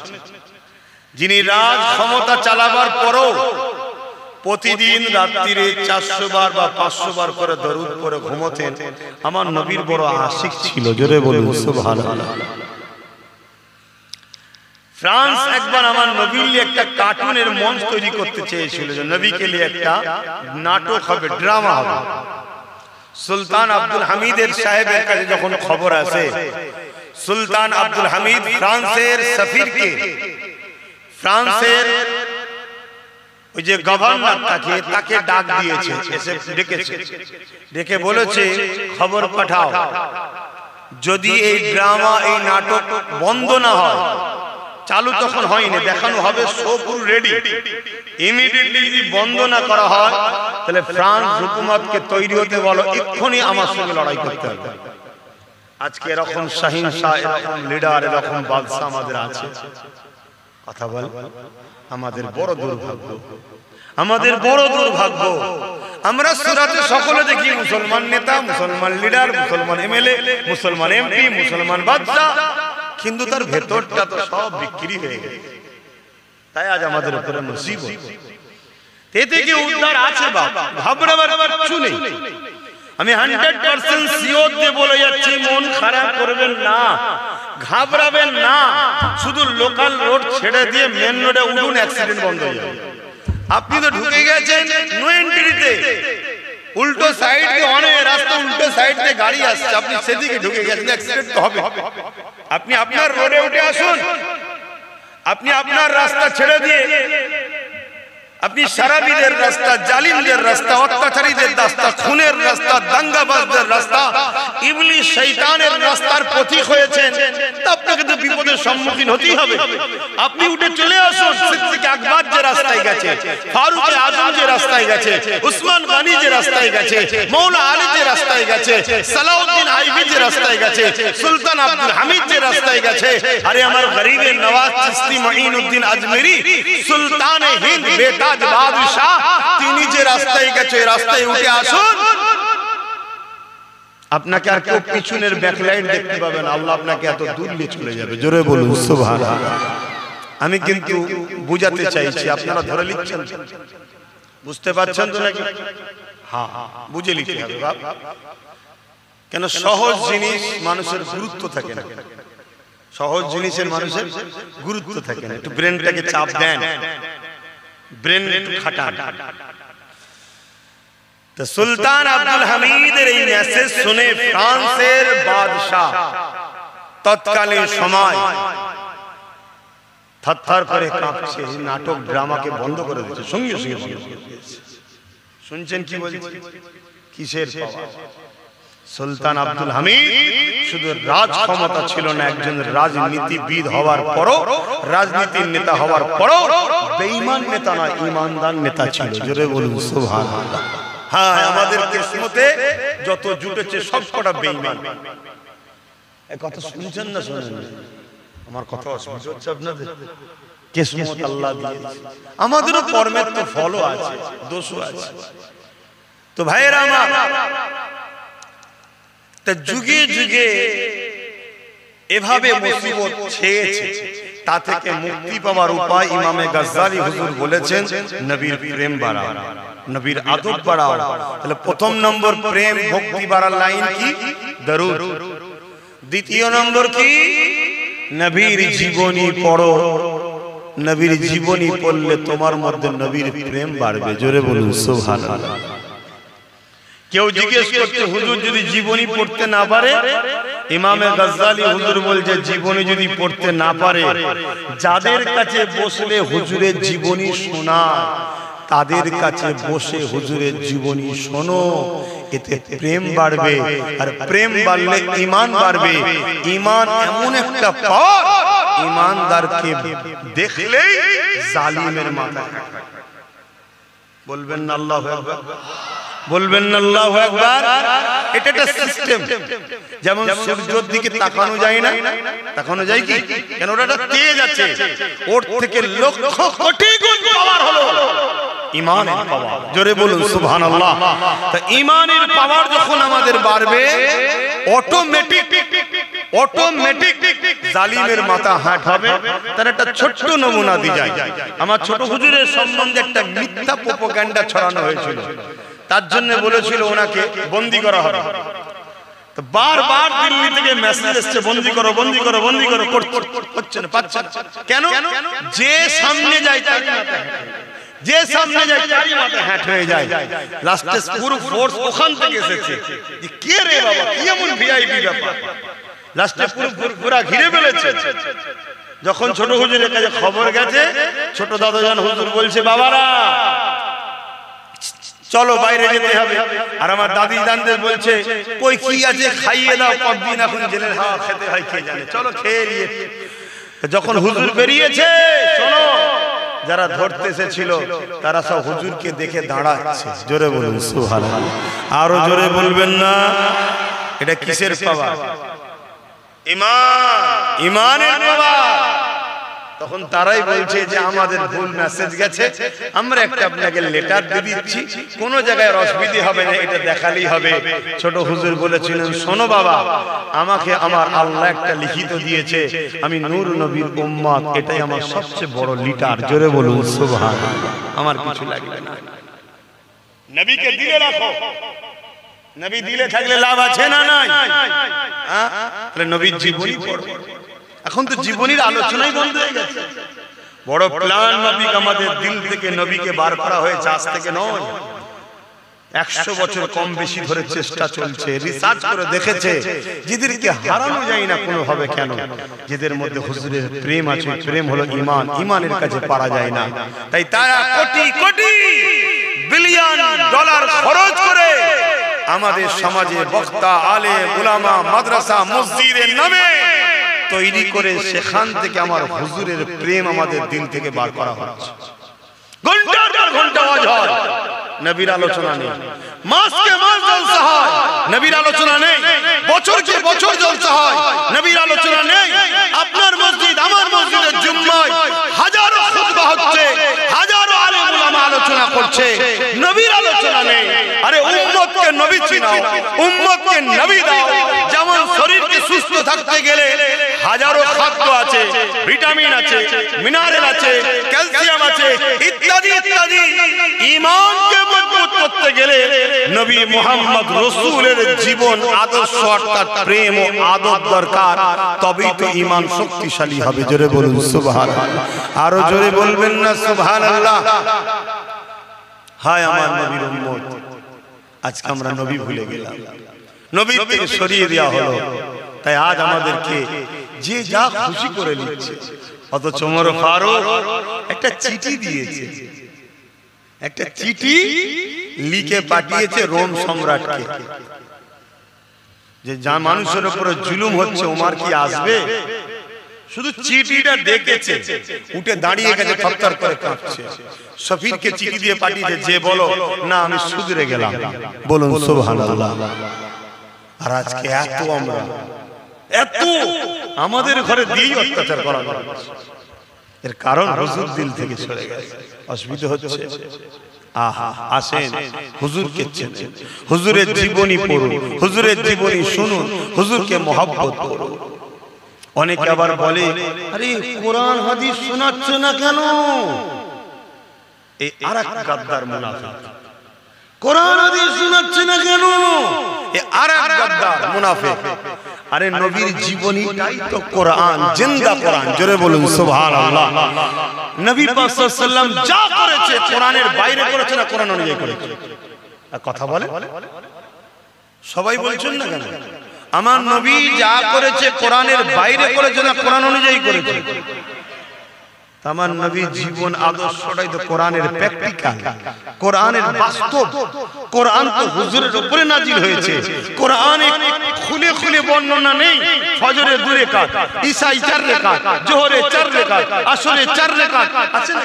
যিনি রাজ ক্ষমতা চালাবার পরও প্রতিদিন রাত্রিরে 400 বার বা 500 বার করে দরুদ পড়ে ঘুমোতেন। আমার নবীর বড় আশিক ছিল। জোরে বলুন সুবহানাল্লাহ। ফ্রান্স একবার আমার নবীর নিয়ে একটা কার্টুনের মঞ্চ তৈরি করতে চেয়েছিল, যে নবীকে নিয়ে একটা নাটক হবে, ড্রামা হবে। সুলতান আব্দুল হামিদের সাহেবের কাছে যখন খবর আসে, সুলতান আব্দুল হামিদ ফ্রান্সের সফিরকে, ফ্রান্সের ওই যে গভর্নর তাকে ডাক দিয়েছে, এসে ডেকেছে, ডেকে বলেছে খবর পাঠাও, যদি এই ড্রামা, এই নাটক বন্ধ না হয়, চালু তখন হয়নি, দেখানো হবে, শো পুরো রেডি, ইমিডিয়েটলি যদি বন্ধ না করা হয় তাহলে ফ্রান্স হুকুমতকে তৈরি হতে বলো, এক্ষুনি আমার সঙ্গে লড়াই করতে হবে। আজকে এরকম শাহিন শাহ, এরকম লিডার, এরকম বাদশা আমাদের আছে। কথা বল, আমাদের বড় দুর্ভাগ্য, আমাদের বড় দুর্ভাগ্য। আমরা সুরাতে সকলে দেখি মুসলমান নেতা, মুসলমান লিডার, মুসলমান এমএলএ, মুসলমান এমপি, মুসলমান বাদশা, কিন্তু তার ভেতরটা তো সব বিক্রি হয়ে গেছে। তাই আজ আমাদের উপরে মুসিবত। এতে কি উদ্ধার আছে? বাবা ঘাবড়াবার কিছু নেই। আমি 100% সিওর দিয়ে বলে যাচ্ছি, মন খারাপ করবেন না, ঘাবড়াবেন না। শুধু লোকাল রোড ছেড়ে দিয়ে মেন রোডে উঠুন, অ্যাক্সিডেন্ট বন্ধ হয়ে যাবে। আপনি তো ঢুকে গেছেন নো এন্ট্রিতে, উল্টো সাইড দিয়ে অনেক রাস্তা, উল্টো সাইড দিয়ে গাড়ি আসছে, আপনি সেদিকে ঢুকে গেছেন, অ্যাক্সিডেন্ট তো হবে। আপনি আপনার রোডে উঠে আসুন, আপনি আপনার রাস্তা ছেড়ে দিয়ে আপনি সারাবিদের রাস্তা, জালিমদের রাস্তা, অত্যাচারীদের রাস্তা, খুনের রাস্তা, দাঙ্গাবাজদের রাস্তা, ইবলিস শয়তানের রাস্তার পথিক হয়েছেন, তা আপনাকে তো বিপদের সম্মুখীন হতেই হবে। আপনি উঠে চলে আসুন সিদ্দিক আকবর যে রাস্তায় গেছে, ফারুক আজম যে রাস্তায় গেছে, উসমান গনি যে রাস্তায় গেছে, মৌলা আলী যে রাস্তায় গেছে, সালাউদ্দিন আইবি যে রাস্তায় গেছে, সুলতান আব্দুল হামিদ যে রাস্তায় গেছে, আরে আমার গরিবে নওয়াজ চিশতি মঈনুদ্দিন আজমেরি, সুলতানে হিন্দ বেটা বাদশাহ, তিনি যে রাস্তায় গেছে, রাস্তায় উঠে আসুন। আপনাকে আর কেউ পিছনের ব্যাকলাইট দেখতে পাবেন, আল্লাহ আপনাকে এত দূর নিয়ে চলে যাবে। জোরে বলুন সুবহানাল্লাহ। আমি কিন্তু বুঝাতে চাইছি, আপনারা ধরে লিখছেন, বুঝতে পারছেন তো নাকি? হ্যাঁ, বুঝে লিখতে হবে। কেন সহজ জিনিস মানুষের গুরুত্ব থাকে না, সহজ জিনিসের মানুষের গুরুত্ব থাকে না। একটু ব্রেনটাকে চাপ দেন, ব্রেন একটু খাটান। তো সুলতান আব্দুল হামিদের এই মেসেজ শুনে ফ্রান্সের বাদশাহ তৎকালীন সময় থরথর করে কাঁপছে, নাটক ড্রামাকে বন্ধ করে দিয়েছে, সঙ্গে সঙ্গে বন্ধ করে দিয়েছে। শুনছেন কি বলছে? কিসের পাওয়ার? সুলতান আব্দুল হামিদ শুধু রাজ ক্ষমতা ছিল না, একজন রাজনীতিবিদ হওয়ার পরও, রাজনীতির নেতা হওয়ার পরও বেঈমান নেতা না, ঈমানদার নেতা ছিল। জোরে বলুন সুবহানাল্লাহ। হ্যাঁ, আমাদের কিসমতে যত জুটেছে সব কটা বেঈমান। এই কথা শুনছেন না শুনেন? আমার কথা অসুবিধা হচ্ছে আপনাদের? কিসমত আল্লাহ দিয়েছে, আমাদেরও কর্মের তো ফলও আছে, দোষও আছে। তো ভাইয়েরা আমার, তা যুগে যুগে এভাবে মুসিবত ছেয়েছে, তা থেকে মুক্তি পাওয়ার উপায় ইমামে গাজ্জালি হুজুর বলেছেন, নবীর প্রেম বাড়াও, নবীর আদব বাড়াও। তাহলে প্রথম নম্বর প্রেম ভক্তি বাড়ার লাইন কি? দরুদ। দ্বিতীয় নম্বর কি? নবীর জীবনী পড়ো। নবীর জীবনী পড়লে তোমার মধ্যে নবীর প্রেম বাড়বে। জোরে বলুন সুবহানাল্লাহ। কেউ জিজ্ঞেস করছে, হুজুর যদি জীবনী পড়তে না পারে? ইমামে গাজ্জালি হুজুর বলছে, জীবনী যদি পড়তে না পারে, যাদের কাছে বসলে হুজুরের জীবনী শোনা, তাদের কাছে বসে হুজুরের জীবনী শোনো, এতে প্রেম বাড়বে। আর প্রেম বাড়লে ঈমান বাড়বে। ঈমান এমন একটা পাওয়ার, ঈমানদারকে দেখলেই জালিমের মাথা। বলবেন না আল্লাহু আকবার? বলবেন না আল্লাহু আকবার? এটা একটা সিস্টেম। যেমন সূর্যের দিকে তাকানো যায় না, তাকানো যায় কি? কেন? ওটা তেজ আছে, ওর থেকে লক্ষ কোটি গুণ পাওয়ার হলো ঈমানের পাওয়ার। জোরে বলুন সুবহানাল্লাহ। তা ঈমানের পাওয়ার যখন আমাদের বাড়বে, অটোমেটিক জালিমের মাথা হাট হবে। তার একটা ছোট্ট নমুনা দিয়ে যায়। আমার ছোট হুজুরের সম্বন্ধে একটা মিথ্যা প্রোপাগান্ডা ছড়ানো হয়েছিল, তার জন্য বলেছিল ওনাকে বন্দী করা হবে। তো বারবার দিল্লি থেকে মেসেজ এসেছে, বন্দী করো, বন্দী করো, বন্দী করো, হচ্ছে না, পাচ্ছে না। কেন? যে সামনে যায় তারই মাথা, যে সামনে যায় তারই মাথা হ্যাট হয়ে যায়। লাস্টে পুরো ফোর্স ওখান থেকে এসেছে, যে কে রে বাবা, কি এমন ভিআইপি ব্যাপার। লাস্টে পুরো ঘিরে ফেলেছে। যখন ছোট হুজুরের কাছে খবর গেছে, ছোট দাদাজান হুজুর বলছে, বাবারা চলো বাইরে যেতে হবে। আর আমার দাদি জানদের বলছে, কই কি আছে খাইয়ে দাও, কতদিন এখন জেলের হাওয়া খেতে হয় কে জানে, চলো খেয়ে নিয়ে। যখন হুজুর বেরিয়েছে, শোনো, যারা ধরতে এসেছিল তারা সব হুজুরকে দেখে দাঁড়াচ্ছে। জোরে বলুন সুবহানাল্লাহ। আরো জোরে বলবেন না? এটা কিসের পাওয়ার? ঈমান, ঈমানের পাওয়ার। তখন তারাই বলছে যে আমাদের ভুল মেসেজ গেছে, আমরা একটা আপনাকে লেটার দিয়ে দিচ্ছি, কোন জায়গায় অসুবিধা হবে না, এটা দেখালেই হবে। ছোট হুজুর বলেছিলেন, শোনো বাবা, আমাকে আমার আল্লাহ একটা লিখিত দিয়েছে, আমি নূর নবীর উম্মত, এটাই আমার সবচেয়ে বড় লিটার। জোরে বলুন সুবহানাল্লাহ। আমার কিছু লাগবে না, নবীকে দিলে রাখো। নবী দিলে থাকলে লাভ আছে না নাই? তাহলে নবীর জীবনী পড়ো। এখন তো জীবনীর আলোচনাই বন্ধ হয়ে গেছে। বড় প্ল্যান মাফিক আমাদের দিল থেকে নবীকে বার করা হয়েছে, আজ থেকে নয়, 100 বছর কম বেশি ধরে চেষ্টা চলছে। রিসার্চ করে দেখেছে, যেদেরকে হারানো যায় না কোনো ভাবে। কেন? যেদের মধ্যে হুজুরের প্রেম আছে, প্রেম হলো ঈমান, ঈমানের কাছে পারা যায় না। তাই তারা কোটি কোটি বিলিয়ন ডলার খরচ করে আমাদের সমাজে বক্তা, আলেম, উলামা, মাদ্রাসা, মসজিদের নামে তৈরি করে, সেখান থেকে আমার হুজুরের প্রেম আমাদের দিল থেকে বার করা হচ্ছে। ঘন্টার পর ঘন্টা আওয়াজ হয়, নবীর আলোচনা নেই। মাসকে মাস জলসা হয়, নবীর আলোচনা নেই। বছরকে বছর জলসা হয়, নবীর আলোচনা নেই। আপনার মসজিদ, আমার মসজিদের জুম্মায় হাজারো খুতবা হচ্ছে, হাজারো আলেম উলামা আলোচনা করছে, নবীর আলোচনা নেই। আরে উম্মতকে উম্মতকে নবী চিনাও, উম্মতকে নবী দাও। যেমন শরীরকে সুস্থ থাকতে গেলে হাজারো খাদ্য আছে, ভিটামিন আছে, মিনারেল আছে, ক্যালসিয়াম আছে, ইত্যাদি ইত্যাদি। ঈমানকে মজবুত করতে গেলে নবী মুহাম্মদ রাসূলের জীবন আদর্শ অর্থাৎ প্রেম ও আদব দরকার, তবেই তো ঈমান শক্তিশালী হবে। জোরে বলুন সুবহানাল্লাহ। আরো জোরে বলবেন না সুবহানাল্লাহ। হায় আমার নবীর উম্মত, আজকে আমরা নবী ভুলে গেলাম, নবী থেকে সরিয়ে দেওয়া হলো। তাই আজ আমাদেরকে যে যা খুশি করে নিচ্ছে। অথচ ওমর ফারুক একটা চিঠি দিয়েছে, একটা চিঠি লিখে পাঠিয়েছে রোম সম্রাটকে, যে যা মানুষের উপরে জুলুম হচ্ছে ওমর কি আসবে? শুধু চিঠিটা দেখেছে, উঠে দাঁড়িয়ে গেছে, থরথর করে কাঁপছে। সফিরকে চিঠি দিয়ে পাঠিয়েছে, যে বলো না আমি শুধরে গেলাম। বলুন সুবহানাল্লাহ। আর আজকে এত আমরা এত আমাদের ঘরে দিয়েই অত্যাচার করা হচ্ছে। এর কারণ হুজুর দিল থেকে সরে গেছে, অসুবিধা হচ্ছে। আহা, আসেন হুজুরকে চেনেন, হুজুরের জীবনী পড়ুন, হুজুরের জীবনী শুনুন, হুজুরকে মহব্বত করুন। অনেকে আবার বলে, আরে কোরআন হাদিস শোনাচ্ছ না কেন? এই আরেক গাদ্দার মুনাফিক। কোরআন হাদিস শোনাচ্ছে না কেন? এই আরেক গাদ্দার মুনাফিক। আরে নবীর জীবনীটাই তো কোরআন, জিন্দা কোরআন। জোরে বলুন সুবহানাল্লাহ। নবী পাক সাল্লাল্লাহু আলাইহি ওয়াসাল্লাম যা করেছে কোরআনের বাইরে করেছে না কোরআন অনুযায়ী করেছে? কথা বলে সবাই বলছেন না কেন? আমার নবী যা করেছে কোরআনের বাইরে করেছে না কোরআন অনুযায়ী করেছে? আমার নবীর জীবন আদর্শটাই তো কোরআনের প্র্যাকটিক্যাল, কোরআনের বাস্তব। কোরআন তো হুজুরের উপরে নাজিল হয়েছে। কোরআনে খুলে খুলে বর্ণনা নেই। ফজরে 2 রাকাত, ঈশায় 4 রাকাত, জোহরে 4 রাকাত, আসরে 4 রাকাত আছে না?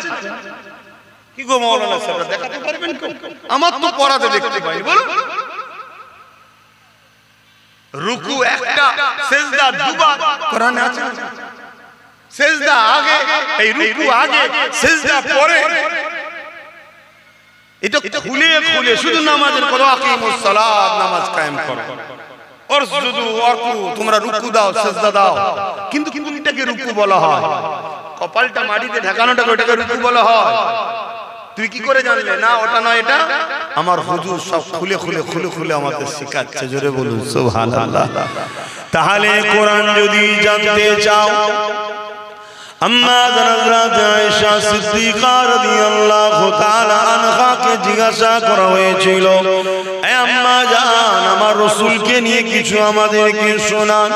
কি গো মাওলানা সাহেব, দেখাতে পারবেন? আমার তো পড়াতে দেখতে পাই। বলুন, রুকু একটা, সিজদা দুবার কোরআনে আছে। সিজদা আগে, এই রুকু আগে, সিজদা পরে। এটা খুলে খুলে শুধু নামাজের কথা, আকিমুস সালাত, নামাজ কায়েম করো, ওয়াসজুদু ওয়ারকু, তোমরা রুকু দাও, সিজদা দাও। কিন্তু এটাকে রুকু বলা হয়। কপালটা মাটিতে ঢাকানোটাকে ওটাকে রুকু বলা হয়। তুই কি করে জানলে না ওটা নয় এটা? আমার হুজুর সব খুলে খুলে খুলে খুলে আমাকে শেখাচ্ছে। জোরে বলুন সুবহানাল্লাহ। তাহলে কোরআন যদি জানতে চাও, আম্মা হযরত আয়েশা সিদ্দিকা রাদিয়াল্লাহু তাআলা আনহাকে জিজ্ঞাসা করা হয়েছিল, এ আম্মা জান, আমার রাসূলকে নিয়ে কিছু আমাদেরকে শোনান।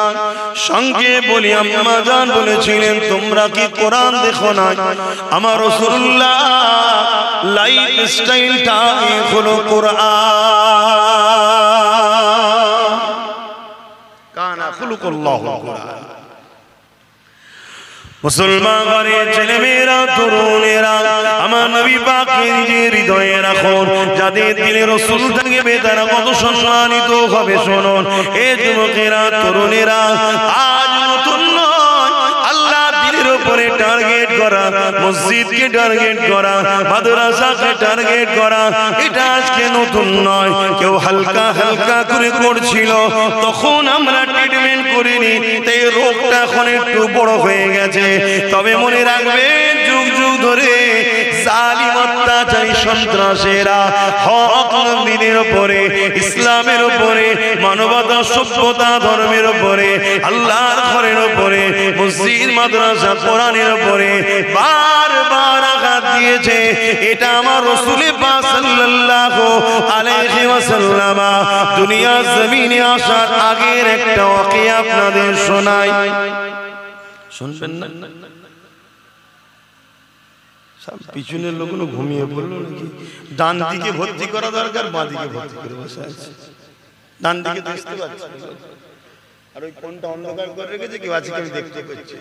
সঙ্গে বলি আম্মা জান বলেছিলেন, তোমরা কি কোরআন দেখো না? আমার রাসূলুল্লাহ লাইফ স্টাইলটা হলো কোরআন। কানা খুলুকুল্লাহু কোরআন। মুসলমান ঘরের ছেলে মেয়েরা, তরুণেরা, আমার নবী পাকের নিজের হৃদয়ে রাখুন। যাদের দিলে রাসূল থাকবে তারা কত সম্মানিত হবে শুনুন। এ যুবকেরা, তরুণেরা, আজ নতুন নয়, আল্লাহ দিলের উপরে টার্গেট করা, মসজিদকে টার্গেট করা, মাদ্রাসাকে টার্গেট করা, এটা আজকে নতুন নয়। কেউ হালকা হালকা করে করছিল, তখন আমরা ট্রিটমেন্ট করিনি, তাই রোগটা এখন একটু বড় হয়ে গেছে। তবে মনে রাখবেন, যুগ যুগ ধরে জালিম অত্যাচারী সন্ত্রাসীরা হক নবীর উপরে, ইসলামের উপরে, মানবতা, সভ্যতা, ধর্মের উপরে, আল্লাহর ঘরের উপরে, মসজিদ, মাদ্রাসা, কোরআনের উপরে বারবার আঘাত দিয়েছে। এটা আমার রাসূল পাক সাল্লাল্লাহু আলাইহি ওয়াসাল্লাম দুনিয়ার জমিনে আসার আগের একটা ওয়াকিয়া আপনাদের শোনাই, শুনবেন না? সব পিছনের লোকগুলো ঘুমিয়ে পড়লো নাকি? ডান দিকে ভর্তি করা দরকার, বাঁ দিকে ভর্তি করে বসে আছে। ডান দিকে দেখতে পাচ্ছি, আর ওই কোনটা অন্ধকার করে রেখেছে কেউ আছে, আমি দেখতে পাচ্ছি।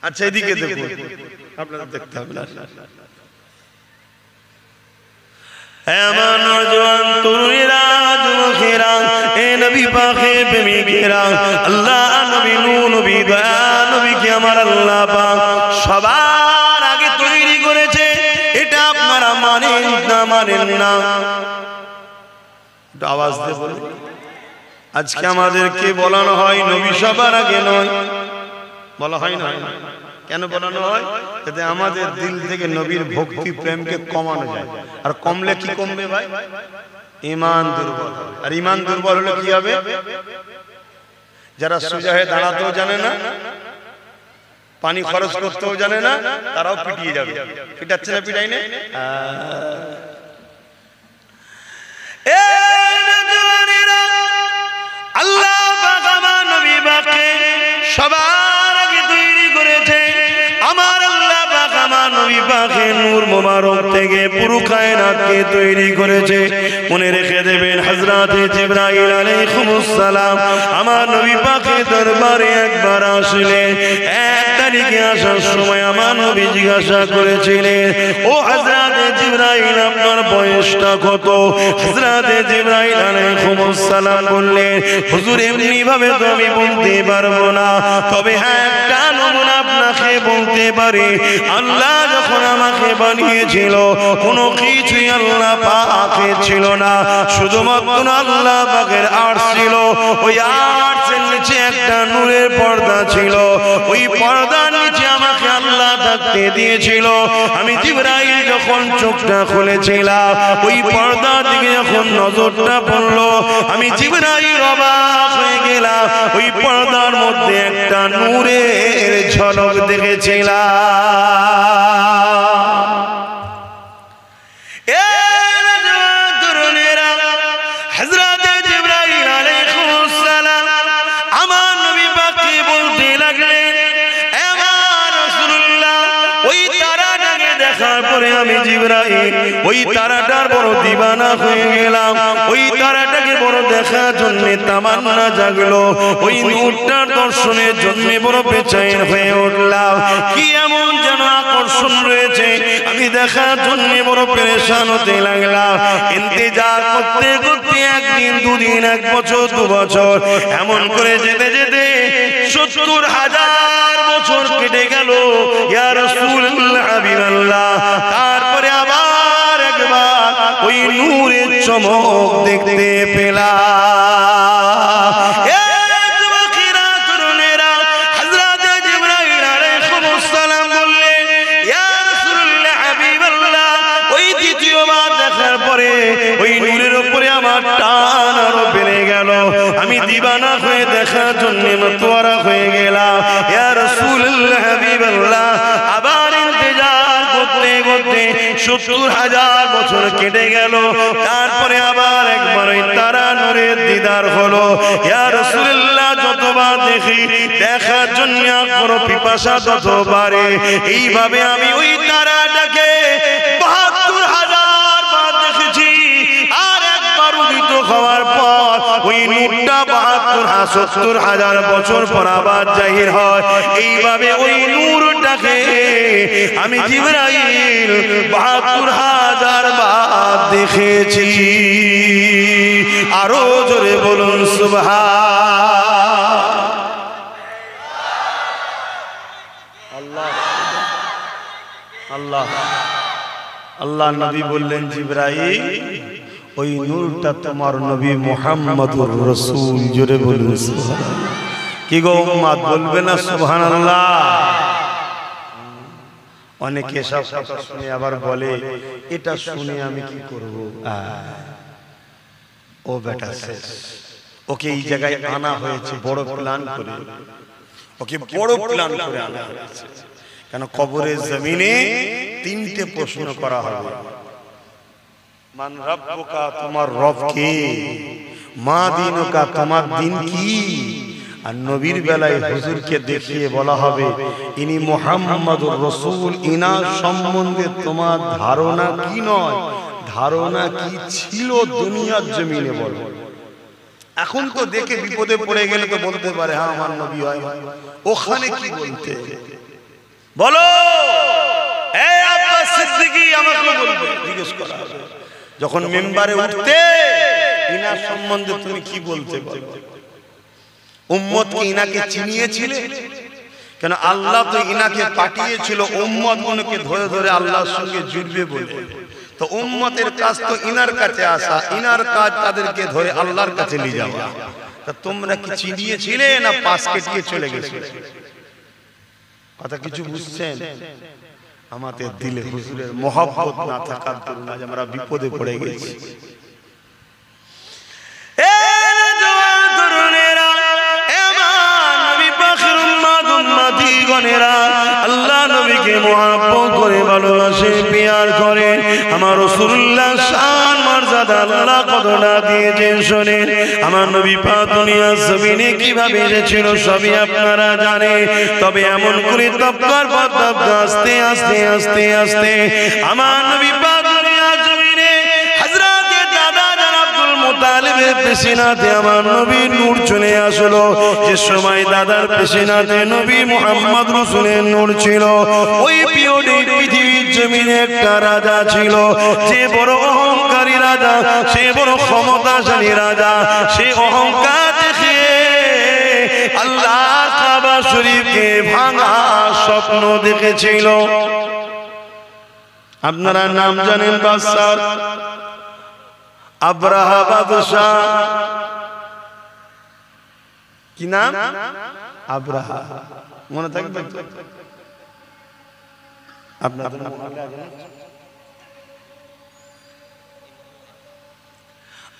আচ্ছা, এদিকে দেখুন, আপনারা দেখতে হবে না। আমার নওজোয়ান তরুণীরা, যুবকেরা, এ নবী পাকের প্রেমিকেরা, আল্লাহ নবী, নবী, দয়া নবীকে আমার আল্লাহ পাক সবার আগে তৈরি করেছে। এটা আপনারা মানেন না মানেন না? একটু আওয়াজ দিয়ে বলুন। আজকে আমাদেরকে বলানো হয় নবী সবার আগে নয়, বলা হয় না? কেন বলানো হয়? যাতে আমাদের দিল থেকে নবীর ভক্তি প্রেমকে কমানো যায়। আর কমলে কি কমবে ভাই? ঈমান দুর্বল। আর ঈমান দুর্বল হলে কি হবে? যারা সোজা হয়ে দাঁড়াতেও জানে না, পানি খরচ করতেও জানে না, তারাও পিটিয়ে যাবে। পিটাচ্ছে না, পিটাই না? আল্লাহ পাক আমার নবী পাককে সবার আগে তৈরি করেছে। আমার আল্লাহ পাক আমার নবী পাকে নূর মোবারক থেকে পুরো কায়নাতকে তৈরি করেছে। মনে রেখে দেবেন, হযরতে জিবরাইল আলাইহিস সালাম আমার নবী পাকের দরবারে একবার আসলেন। এক তারিখে আসার সময় আমার নবী জিজ্ঞাসা করেছিলেন, ও হযরতে জিবরাইল আপনার বয়সটা কত? হযরতে জিবরাইল আলাইহিস সালাম বললেন, হুজুর এমনি ভাবে তো আমি বলতে পারবো না, তবে হ্যাঁ একটা নমুনা আপনাকে বলতে পারি। আল্লাহ যখন আমাকে বানিয়েছিল কোনো কিছুই আল্লাহ পাকে ছিল না, শুধুমাত্র আল্লাহ পাকের আরশ ছিল। ওই আরশের নিচে একটা নূরের পর্দা ছিল। ওই পর্দার নিচে আমাকে আল্লাহ থাকতে দিয়েছিল। আমি জিবরাইল যখন চোখটা খুলেছিলাম, ওই পর্দা দিকে যখন নজরটা পড়লো, আমি জিবরাইল অবাক হয়ে গেলাম। ওই পর্দার মধ্যে একটা নূরের ঝলক দেখেছিলাম। হযরতে জিবরাইল আলাইহিস সালাম আমার নবী পাককে বলতে লাগলেন, এ আমার রাসূলুল্লাহ, ওই তারাটাকে দেখার পরে আমি জিবরাইল ওই তারাটার বড় দিওয়ানা হয়ে গেলাম। ওই তারাটাকে বড় দেখার জন্য তামান্না জাগলো। ওই নূরটার দর্শনের জন্য বড় বেচেন হয়ে উঠলাম। কি এমন যেন আকর্ষণ রয়েছে, আমি দেখার জন্য বড় পেরেশান হতে লাগলাম। ইন্তজার করতে করতে একদিন, দুদিন, এক বছর, 2 বছর, এমন করে যেতে যেতে 70,000 বছর কেটে গেল। ইয়া রাসূলুল্লাহ, হাবিবাল্লাহ। তারপরে আবার একবার ওই নূরের চমক দেখতে পেলাম। ওই নূরের উপরে আমার টান আরো বেড়ে গেল। আমি দিবানা হয়ে দেখার জন্য মতওয়ারা হয়ে গেলাম। ইয়া রাসূলুল্লাহ, হাবিবাল্লাহ। আবার ইন্তজার করতে করতে 70,000 বছর কেটে গেল। তারপরে আবার একবার ওই তারা নূরের দিদার হলো। ইয়া রাসূলুল্লাহ, যতবার দেখি দেখার জন্য কোনো পিপাসা তত বাড়ে। এইভাবে আমি ওই তারাটাকে 72,000 বার দেখেছি। আর একবার উদিত হওয়ার পর ওই নূরটা 70,000 বছর পর আবার জাহির হয়। এইভাবে ওই নূরটাকে আমি জিবরাইল 72,000 বার দেখেছি। আরো জোরে বলুন সুবহান আল্লাহ। আল্লাহ আল্লাহ নবী বললেন, জিবরাইল, ওই নূরটা তোমার নবী মুহাম্মদুর রাসূল। জোরে বলুন সুবহানাল্লাহ। কি গো উম্মত, বলবে না সুবহানাল্লাহ? অনেকে সব কথা শুনে আবার বলে, এটা শুনে আমি কি করব? ও বেটা শেষ, ওকে এই জায়গায় আনা হয়েছে বড় প্ল্যান করে। ওকে বড় প্ল্যান করে আনা হয়েছে। কেন? কবরের জমিনে 3টে প্রশ্ন করা হবে। মান রাব্বুকা, তোমার রব কে? মা দীনুকা, তোমার দিন কি? আর নবীর বেলায় হুজুরকে দেখিয়ে বলা হবে, ইনি মুহাম্মাদুর রাসূল। ইনার সম্বন্ধে তোমার ধারণা কি নয়, ধারণা কি ছিল দুনিয়ার জমিনে বলো। এখন তো দেখে বিপদে পড়ে গেলে তো বলতে পারে, হ্যাঁ আমার নবী হয়। ওখানে কি বলতে বলো? এই আব্বাস সিদ্দিকী আমাকে বলবে, জিজ্ঞেস করা হবে যখন মিম্বারে উঠতে, ইনার সম্বন্ধে তুমি কি বলতে বলবে? উম্মত কি ইনাকে চিনিয়েছিলে? কেন আল্লাহ তো ইনাকে পাঠিয়েছিল উম্মত গুলোকে ধরে ধরে আল্লাহর সঙ্গে জুড়বে বলে। তো উম্মতের কাজ তো ইনার কাছে আসা, ইনার কাজ তাদেরকে ধরে আল্লাহর কাছে নিয়ে যাওয়া। তা তোমরা কি চিনিয়েছিলে না পাশ কেটিয়ে চলে গেছে? কথা কিছু বুঝছেন? আমাদের দিলে হুজুরের মহব্বত না থাকার কারণে আজ আমরা বিপদে পড়ে গেছি।
আল্লাহ নবীকে মুহাব্বত করে ভালোবাসে, প্যার করে। আমার রাসূলুল্লাহ শান মর্যাদা আল্লাহ কতটা দিয়েছেন শোনেন। আমার নবী পাক দুনিয়ার জমিনে কিভাবে এসেছিল সবই আপনারা জানেন। তবে এমন করে তবকার পর তবকা আস্তে আস্তে আস্তে আস্তে আমার নবী পাক দুনিয়ার জমিনে হযরত দাদা জান আব্দুল মুতালিবের পেশিনাতে আমার নবী নূর চলে আসলো। যে সময় দাদার পেশিনাতে নবী মুহাম্মদ রাসূলের নূর ছিল, ওই পিরিয়ডে পৃথিবীর জমিনে একটা রাজা ছিল, যে বড় অহংকারী রাজা, সে বড় ক্ষমতাশালী রাজা। সে অহংকার দেখিয়ে আল্লাহর কাবা শরীফকে ভাঙা স্বপ্ন দেখেছিল। আপনারা নাম জানেন বাদশাহ আব্রাহা বাদশাহ। কি নাম? আব্রাহা। মনে থাকবে তো? আপনাদের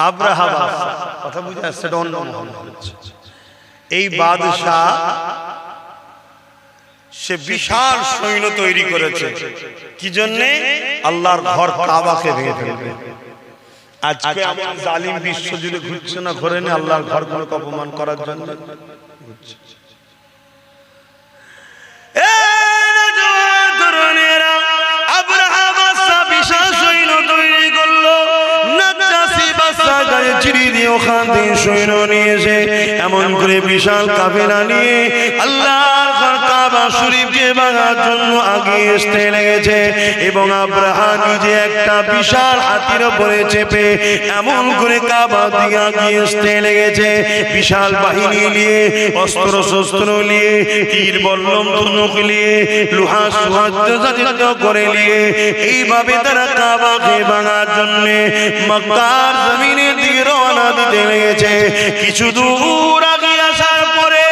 আব্রাহা বাদশাহ, কথা বুঝে আসছে? এই বাদশাহ সে বিশাল সৈন্য তৈরি করেছে। কি জন্য? আল্লাহর ঘর কাবাকে ভেঙে ফেলবে। আজকে আমার জালিম বিশ্ব জুড়ে ঘুরছে না ঘরে না আল্লাহর ঘরগুলোকে অপমান করার জন্য ঘুরছে। আব্রাহা বাদশাহ বিশাল সৈন্য তৈরি করলো। নাজ্জাশী বাদশাহ গায়ে চিড়ি দিয়ে ওখান থেকে সৈন্য নিয়ে এসে এমন করে বিশাল কাফেলা নিয়ে আল্লাহর ঘর কাবা শরীফকে ভাঙার জন্য আগিয়ে আসতে লেগেছে। এবং আব্রাহা নিজে একটা বিশাল হাতির উপরে চেপে এমন করে কাবা দিয়ে আগিয়ে আসতে লেগেছে। বিশাল বাহিনী নিয়ে, অস্ত্র শস্ত্র নিয়ে, তীর বল্লম ধনুক নিয়ে, লোহা সুহাজ্জিত করে নিয়ে এইভাবে তারা কাবাকে ভাঙার জন্য মক্কার জমিনের দিকে রওনা দিতে লেগেছে। কিছু দূর আগে আসার পরে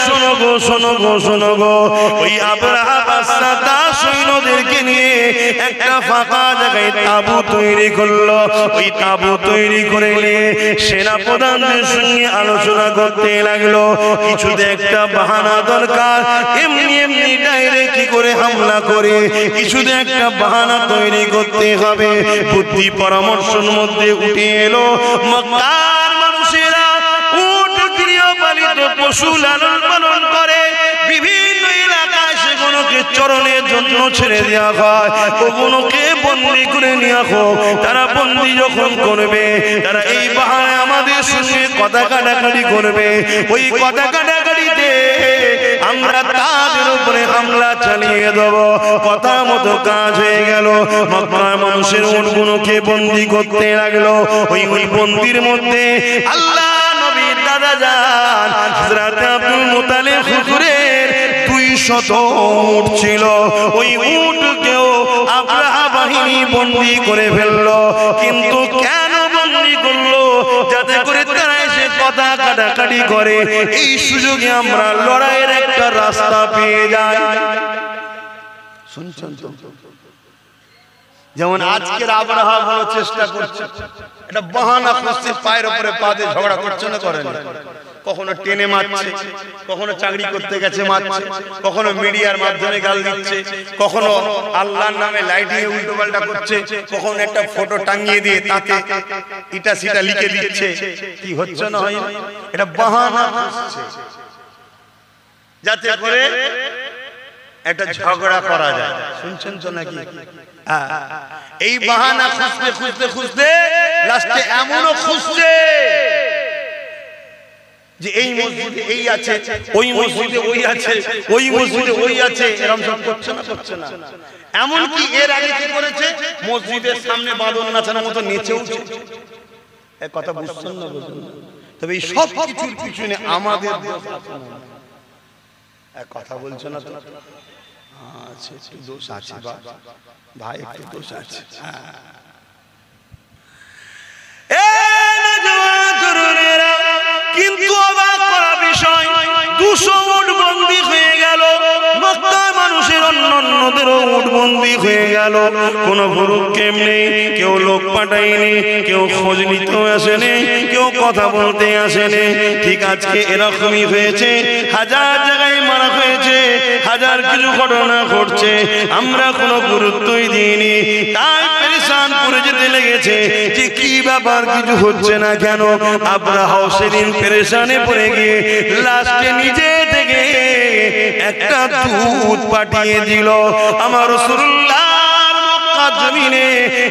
শোনো গো, শোনো গো, শোনো গো, ওই আব্রাহা বাদশাহ তার সৈন্যদেরকে নিয়ে একটা ফাঁকা জায়গায় তাঁবু তৈরি করলো। ওই তাঁবু তৈরি করে নিয়ে সেনা প্রধানদের সঙ্গে আলোচনা করতে লাগলো। কিছুতে একটা বাহানা দরকার, এমনি এমনি ডাইরেক্ট কি করে হামলা করে কিছুতে একটা বাহানা তৈরি করতে হবে। বুদ্ধি পরামর্শের মধ্যে উঠে এলো মক্কার মানুষেরা গৃহপালিত পশু লালন পালন করে, বিভিন্ন এলাকায় সেগুলোকে চরণের জন্য ছেড়ে দেওয়া হয়, ওগুলোকে বন্দী করে নেওয়া হোক। তারা বন্দী যখন করবে, তারা এই বাহানে আমাদের সঙ্গে কথা কাটাকাটি করবে। ওই কথা কাটাকাটিতে আমরা তাদের উপরে হামলা চালিয়ে দেব। কথা মতো কাজ হয়ে গেল। মক্কার মানুষের উটগুলোকে বন্দী করতে লাগলো। ওই বন্দির মধ্যে আল্লাহ নবীর দাদা জান হযরত আব্দুল মুতালিব হুজুরের 200 উট ছিল। ওই উটকেও আব্রাহা বাহিনী বন্দী করে ফেললো। কিন্তু কেন বন্দী করলো? যাতে করে তারা এসে কথা কাটাকাটি করে, এই সুযোগে আমরা লড়াইয়ের একটা রাস্তা পেয়ে যাই। শুনছেন তো? যেমন আজকের আব্রাহা বড় চেষ্টা করছে, এটা বাহানা খুঁজছে, পায়ের উপরে পা দিয়ে ঝগড়া করছে না, করে না? কখনো টেনে মারছে, কখনো চাকরি করতে গেছে মারছে, কখনো মিডিয়ার মাধ্যমে গাল দিচ্ছে, কখনো আল্লাহর নামে লাইটিং এ উল্টো পাল্টা করছে, কখনো একটা ফটো টাঙিয়ে দিয়ে তাতে ইটা সিটা লিখে দিচ্ছে। কি হচ্ছে না হয়? এটা বাহানা খুঁজছে যাতে করে একটা ঝগড়া করা যায়। শুনছেন তো নাকি? এই বাহানা খুঁজতে খুঁজতে খুঁজতে লাস্টে এমনও খুঁজছে যে এই মসজিদে এই আছে, ওই মসজিদে ওই আছে, ওই মসজিদে ওই আছে, এরকম সব করছে না, করছে না। এমনকি এর আগে কি করেছে? মসজিদের সামনে বাঁদর নাচানোর মতো নেচেওছে। এই কথা বুঝছেন না? বুঝুন। তবে এই সব কিছুর পিছনে আমাদের
কথা বলছো না তো? আচ্ছা, একটু দোষ আছে ভাই, একটু দোষ আছে।
কিন্তু অবাক করা বিষয়, 200 উট বন্দী হয়ে গেল। মক্কার মানুষের অন্যদেরও উট বন্দী হয়ে গেল। কোন ভুরুক্ষেপ নেই, কেউ লোক পাঠায়নি, কেউ খোঁজ নিতেও আসেনি, কেউ কথা বলতে আসেনি। ঠিক আজকে এরকমই হয়েছে, হাজার জায়গায় মারা হয়েছে, হাজার কিছু ঘটনা ঘটছে, আমরা কোনো গুরুত্বই দিইনি। তাই পেরেশান করে যেতে লেগেছে যে কি ব্যাপার, কিছু হচ্ছে না কেন। আব্রাহাও সেদিন পেরেশানে পড়ে গিয়ে লাস্টে নিজে থেকে একটা দুধ পাঠিয়ে দিল। আমার রাসূলুল্লাহর মক্কা জমিনে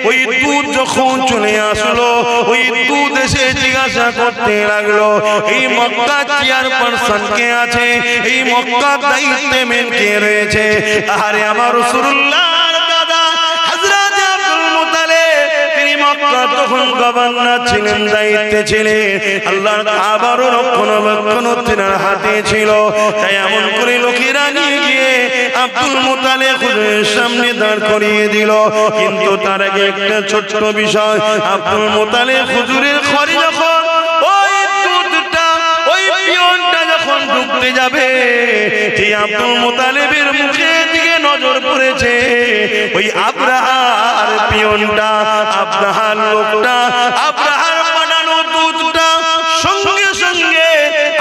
ওই দুধ যখন চলে আসলো, ওই দুধ এসে জিজ্ঞাসা করতে লাগলো, এই মক্কা চেয়ারপারসন কে আছে, এই মক্কার দায়িত্বে মেন কে রয়েছে? আরে আমার রাসূলুল্লাহর দাদা হযরত আব্দুল মুত্তালিব, তিনি মক্কা তখন গভর্নর ছিলেন, দায়িত্বে ছিলেন। আল্লাহর কাবার রক্ষণাবেক্ষণ তিনার হাতে ছিল। তাই এমন করে লোকেরা নিয়ে গিয়ে আব্দুল মুত্তালিব হুজুরের সামনে দাঁড় করিয়ে দিল। কিন্তু তার আগে একটা ছোট্ট বিষয়, আব্দুল মুত্তালিব হুজুরের ঘরে যখন ওই দুধটা, ওই পিয়নটা যখন ঢুকতে যাবে, যে আব্দুল মুত্তালিবের মুখের দিকে নজর পড়েছে, ওই আব্রাহার পিয়নটা, আব্রাহার লোকটা, আব্রাহার পাঠানো দুধটা সঙ্গে সঙ্গে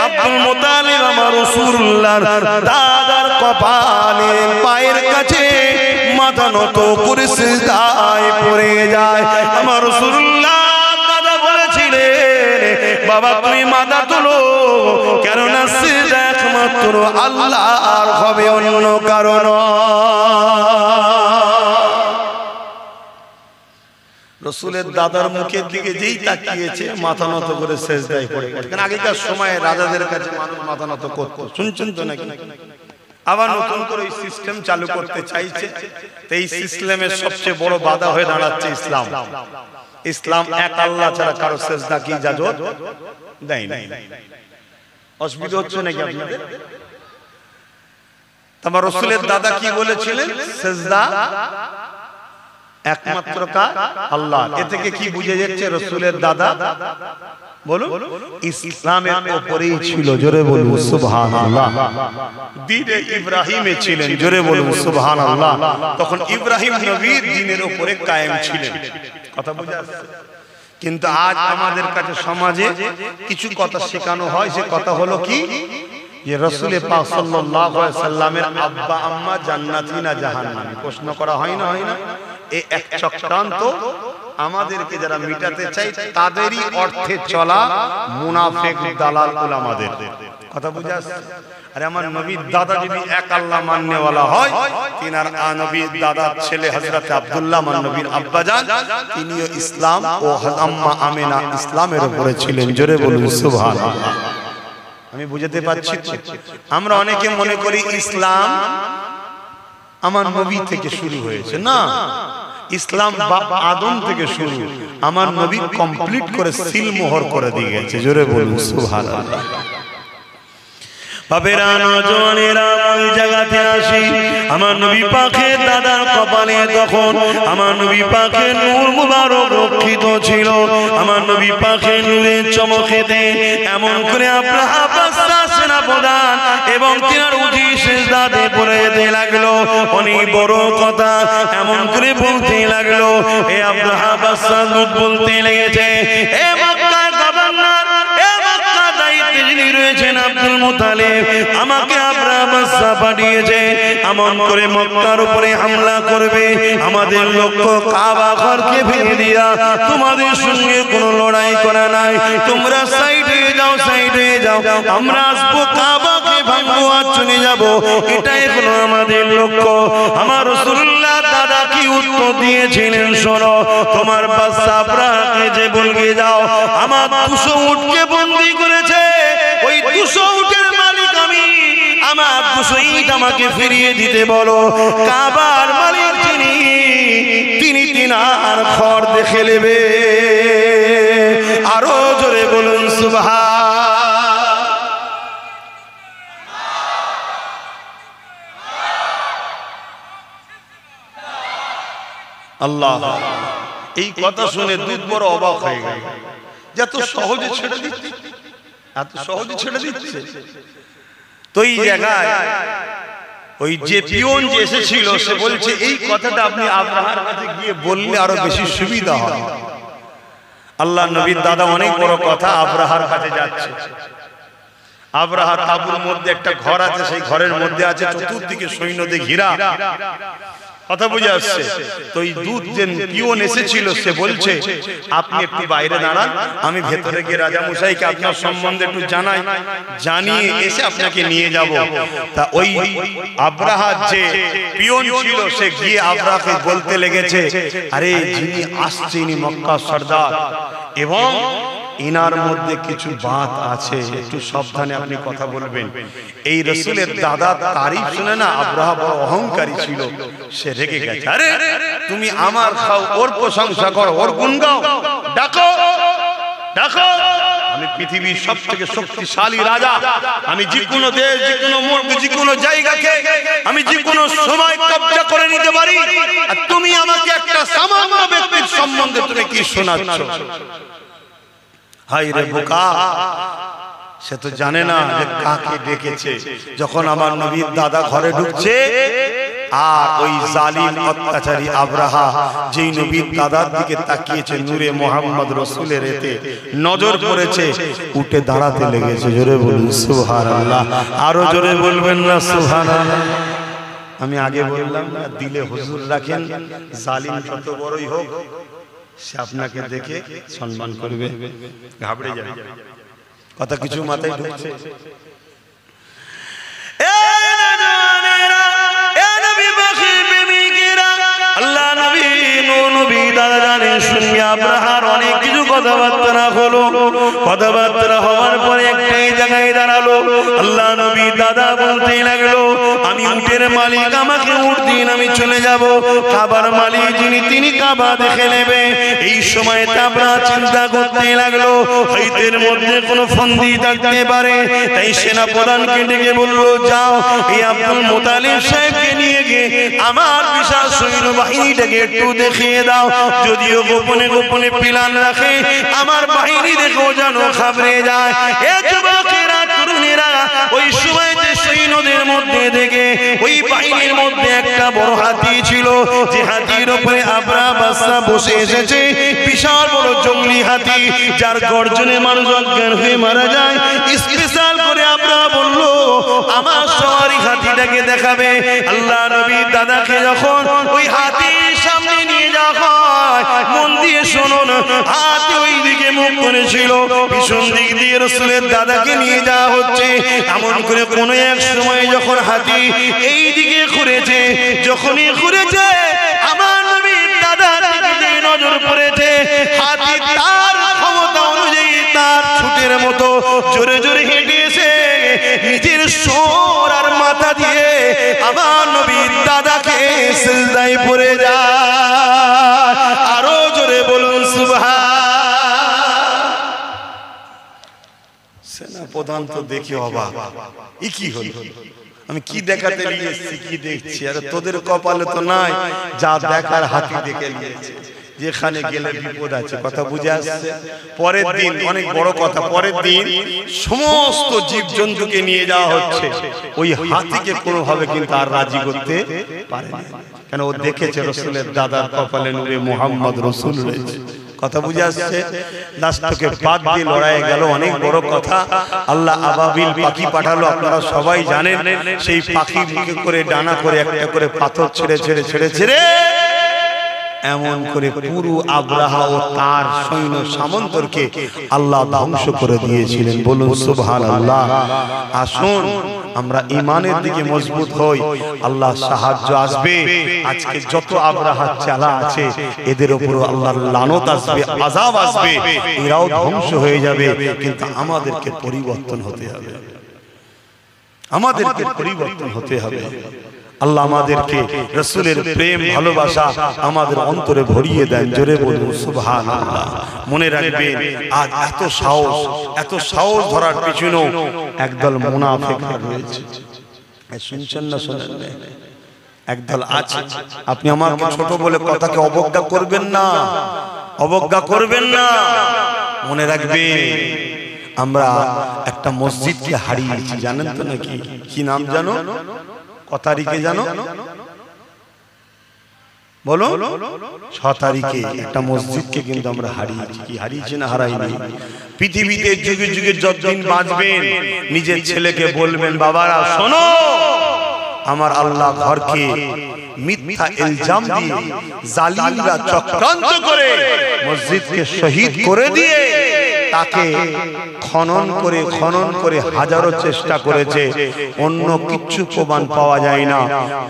আব্দুল মুত্তালিব আমার রাসূলুল্লাহর দাদার কপালে পায়ের কাছে মাথা নত করে সিজদায় পড়ে যায়। আমার রাসূলুল্লাহ দাদা বলেছিলেন, বাবা তুমি মাথা তোলো, কেননা সিজদা একমাত্র আল্লাহর হবে, অন্য কারণ।
রসুলের দাদার মুখের দিকে যেই তাকিয়েছে, মাথা নত করে সেজদায় পড়ে গেছে। কারণ আগেকার সময়ে রাজাদের কাছে মানুষ মাথা নত করতো, শুনছেন তো নাকি? আবার নতুন করে এই সিস্টেম চালু করতে চাইছে। এই সিস্টেমের সবচেয়ে বড় বাধা হয়ে দাঁড়াচ্ছে ইসলাম। ইসলাম এক আল্লাহ ছাড়া কারো সেজদা কি ইজাজত দেয় না। অসুবিধা হচ্ছে নাকি আপনাদের? তোমার রসুলের দাদা কি বলেছিলেন? সেজদা একমাত্র কার? আল্লাহ। এ থেকে কি বুঝে যাচ্ছে? রসুলের দাদা বলুন ইসলামের উপরেই ছিল, জোরে বলুন সুবহানাল্লাহ। দ্বীনে ইব্রাহিমে ছিলেন, জোরে বলুন সুবহানাল্লাহ। তখন ইব্রাহিম নবীর দ্বীনের উপরে কায়েম ছিলেন। কথা বুঝা যাচ্ছে? কিন্তু আজ আমাদের কাছে সমাজে কিছু কথা শেখানো হয়। সে কথা হলো কি, যে রাসূল পাক সাল্লাল্লাহু আলাইহি সাল্লামের আব্বা আম্মা জান্নাতি না জাহান্নামী? প্রশ্ন করা হয় না, হয় না? এই এক চক্রান্ত আমাদেরকে যারা মিটাতে চাই, তাদেরই অর্থে চলা মুনাফিক দালাল উলামাদের। কথা বুঝা আসছে? আরে আমার নবীর দাদা যদি এক আল্লাহ মাননেওয়ালা হয়, তিনার নবীর দাদার ছেলে হযরত আব্দুল্লাহ মান নবীর আব্বাজান, তিনিও ইসলাম ও আম্মা আমিনা ইসলামের উপরে ছিলেন, জোরে বলুন সুবহানাল্লাহ। আমি বুঝাতে পারছি তো? আমরা অনেকে মনে করি ইসলাম আমার নবী থেকে শুরু হয়েছে। না, ইসলাম বাপ আদম থেকে শুরু। আমার নবী কমপ্লিট করে সিল মোহর করে দিয়ে গেছে, জোরে বলুন সুবহানাল্লাহ। বাবেরা নওজওয়ানেরা ওই জায়গাতে আসি, আমার নবী পাকের দাদার কপালে তখন আমার নবী পাকের নূর মুবারক রক্ষিত ছিল। আমার নবী পাকের নূরের চমকেতে এমন করে আব্রাহা বাদশাহ সেনাপ্রধান এবং তিনার উঠি সিজদাতে পড়ে যেতে লাগলো। অনেক বড় কথা এমন করে বলতে লাগলো, এ আব্রাহা বাদশাহ বলতে লেগেছে, এ মক্কার গভর্নর, এ মক্কা দায়িত্বে যিনি রয়েছেন আব্দুল মুত্তালিব, আমাকে আব্রাহা বাদশাহ পাঠিয়েছে এমন করে মক্কার উপরে হামলা করবে। আমাদের লক্ষ্য কাবা ঘরকে ভেঙে দিয়া তোমাদের সঙ্গে কোনো লড়াই করা নাই, তোমরা সাইড হয়ে যাও, সাইড হয়ে যাও, আমরা আসবো কাবাকে ভাঙবো আর চলে যাবো, এটাই হলো আমাদের লক্ষ্য। আমার রাসূলুল্লাহ দাদা কি উত্তর দিয়েছিলেন শোনো, তোমার বাদশা আব্রাহাকে যে বলকে যাও আমার 200 উটকে বন্দী করেছে, ওই 200 উটের মালিক আমি, আমার 200 ইট আমাকে ফিরিয়ে দিতে বলো। কাবার মালিক যিনি, তিনি তিনার ঘর দেখে নেবে। আরো জোরে বলুন। আল্লাহ, এই কথা শুনে দুধ বড় অবাক হয়ে গেল, এত সহজে ছেড়ে দিচ্ছে, এত সহজে ছেড়ে দিচ্ছে। তো এই জায়গায় ওই যে পিয়ন যে এসেছিল সে বলছে এই কথাটা আপনি আব্রাহার কাছে গিয়ে বললে আরো বেশি সুবিধা হয়। আল্লাহ নবীর দাদা অনেক বড় কথা, আব্রাহার কাছে যাচ্ছে। আব্রাহার তাঁবুর মধ্যে একটা ঘর আছে, সেই ঘরের মধ্যে আছে চতুর্দিকে সৈন্য দিয়ে ঘেরা। কথা বুঝে আসছে? তো এই দুধ যে পিয়ন এসেছিল সে বলছে আপনি একটু বাইরে দাঁড়ান, আমি ভেতরে গিয়ে রাজা মশাইকে আপনার সম্বন্ধে একটু জানাই, জানিয়ে এসে আপনাকে নিয়ে যাব। তা ওই আব্রাহার যে পিয়ন ছিল সে গিয়ে আব্রাহাকে বলতে লেগেছে, আরে যিনি আসছে ইনি মক্কার সর্দার এবং ইনার মধ্যে কিছু বাত আছে, একটু সাবধানে আপনি কথা বলবেন। এই রাসূলের দাদার তারিফ শুনে না আব্রাহা বড় অহংকারী ছিল, সে রেগে গেছে। আরে তুমি আমার খাও, ওর প্রশংসা করো, ওর গুণ গাও, ডাকো ডাকো, আমি পৃথিবীর সবথেকে শক্তিশালী রাজা, আমি যে কোনো দেশ, যে কোনো মুলক, যে কোনো জায়গাকে আমি যে কোনো সময় কব্জা করে নিতে পারি, আর তুমি আমাকে একটা সামান্য ব্যক্তির সম্বন্ধে তুমি কি শোনাচ্ছ? হায় রে বোকা, সে তো জানে না যে কাকে ডেকেছে। যখন আমার নবীর দাদা ঘরে ঢুকছে আর ওই জালিম অত্যাচারী আব্রাহা যেই নবীর দাদার দিকে তাকিয়েছে, নূরে মোহাম্মদ রাসূলের এতে নজর পড়েছে, উঠে দাঁড়াতে লেগেছে। জোরে বলুন সুবহানাল্লাহ, আরো জোরে বলবেন না সুবহানাল্লাহ। আমি আগে বললাম না, দিলে হুজুর রাখেন, জালিম যত বড়ই হোক সে আপনাকে দেখে সম্মান করবে, ঘাবড়ে যাবে। কথা কিছু মাথায় ঢুকছে? আল্লাহ নবী নবী দাদা জানেন শুনিয়ে আব্রাহার অনেক কিছু কথাবার্তা হলো। কথাবার্তা হওয়ার পরে একটাই জায়গায় দাঁড়ালো। আল্লাহ নবী দাদা বলতে লাগলো, আমি উটের মালিক, আমাকে উট দিন, আমি চলে যাব। কাবার মালিক যিনি তিনি কাবা দেখে নেবে। এই সময় আব্রাহা চিন্তা করতে লাগলো হয়তের মধ্যে কোনো ফন্দি থাকতে পারে। তাই সেনা প্রধানকে ডেকে বললো, যাও এই আব্দুল মুতালিব সাহেবকে নিয়ে গিয়ে আমার বিশাল সৈন্য বাহিনীটাকে একটু দেখিয়ে দাও। যদিও গোপনে গোপনে প্ল্যান রাখে, আমার বাহিনী দেখো যেন ঘাবড়ে যায়। এ যুবকেরা, তরুণেরা, ওই সময় যে সৈন্যদের মধ্যে দেখে ওই বাহিনীর মধ্যে একটা বড় হাতি ছিল, যে হাতির উপরে আব্রাহা বাদশা বসে এসেছে। বিশাল বড় জঙ্গলি হাতি, যার গর্জনে মানুষ অজ্ঞান হয়ে মারা যায়। স্পেশাল করে আব্রাহা বলল, আমার সওয়ারি হাতিটাকে দেখাবে। আল্লাহ নবী দাদাকে যখন ওই হাতির সামনে নিয়ে যাওয়া হয়, মন দিয়ে শুনুন, হাতি ওই দিকে মুখ করেছিল, পিছন দিক দিয়ে রাসূলের দাদাকে নিয়ে যাওয়া হচ্ছে। এমন করে কোন এক সময় যখন হাতি এই দিকে ঘুরেছে, যখনই ঘুরেছে আমার নবীর দাদার দিকে নজর পড়েছে। হাতি তার ক্ষমতা অনুযায়ী তার ছুটের মতো জোরে জোরে হেঁটে এসে নিজের সোর আর মাথা দিয়ে আমার নবীর দাদাকে সিজদায় পড়ে যায়। আরো জোরে বলুন সুবহান। সেনা প্রধান তো দেখে অবাক, ই কি হলো, আমি কি দেখাতে নিয়ে এসেছি, কি দেখছি? আরে তোদের কপালে তো নাই যা দেখার হাতি দেখে নিয়েছে, যেখানে গেলে বিপদ আছে। কথা বুঝে আসছে? পরের দিন অনেক বড় কথা, পরের দিন সমস্ত জীবজন্তুকে নিয়ে যাওয়া হচ্ছে। ওই হাতিকে কোনোভাবে কিন্তু আর রাজি করতে পারে না, কেন ও দেখেছে রাসূলের দাদার কপালে নূরে মুহাম্মদ রাসূল রয়েছে। কথা বুঝে আসছে? লাস্টকে বাদ দিয়ে লড়াই গেল, অনেক বড় কথা। আল্লাহ আবাবিল পাখি পাঠালো, আপনারা সবাই জানেন। সেই পাখি মুখে করে ডানা করে একটা করে পাথর ছেড়ে ছেড়ে ছেড়ে ছেড়ে এমন করে পুরো আব্রাহা ও তার সৈন্য সামন্তরকে আল্লাহ ধ্বংস করে দিয়েছিলেন। বলুন সুবহানাল্লাহ। আসুন আমরা ঈমানের দিকে মজবুত হই, আল্লাহ সাহায্য আসবে। আজকে যত আব্রাহা চালা আছে এদের উপর আল্লাহর লানত আসবে, আযাব আসবে, এরাও ধ্বংস হয়ে যাবে। কিন্তু আমাদেরকে পরিবর্তন হতে হবে, আমাদেরকে পরিবর্তন হতে হবে। আল্লাহ আমাদেরকে রাসূলের প্রেম ভালোবাসা আমাদের অন্তরে ভরিয়ে দেন। জোরে বলুন সুবহানাল্লাহ। মনে রাখবেন, আজ এত সাহস ধরার পিছনেও একদল মুনাফিক রয়েছে। শুনছেন না? শোনেন না? একদল আছে। আপনি আমাকে ছোট বলে কথাকে অবজ্ঞা করবেন না, অবজ্ঞা করবেন না। মনে রাখবেন আমরা একটা মসজিদকে হারিয়েছি, জানেন তো নাকি? কি নাম জানো? কত তারিখে জানো? বলো। 6 তারিখে একটা মসজিদকে কিন্তু আমরা হারিয়েছি। কি হারিয়েছি না হারাইনি? পৃথিবীতে যুগে যুগে যতদিন বাঁচবেন নিজের ছেলেকে বলবেন, বাবারা শোনো, আমার আল্লাহ ঘরকে মিথ্যা ইলজাম দিয়ে জালিমরা চক্রান্ত করে মসজিদকে শহীদ করে দিয়ে তাকে খনন করে হাজারো চেষ্টা করেছে, অন্য কিচ্ছু প্রমাণ পাওয়া যায় না।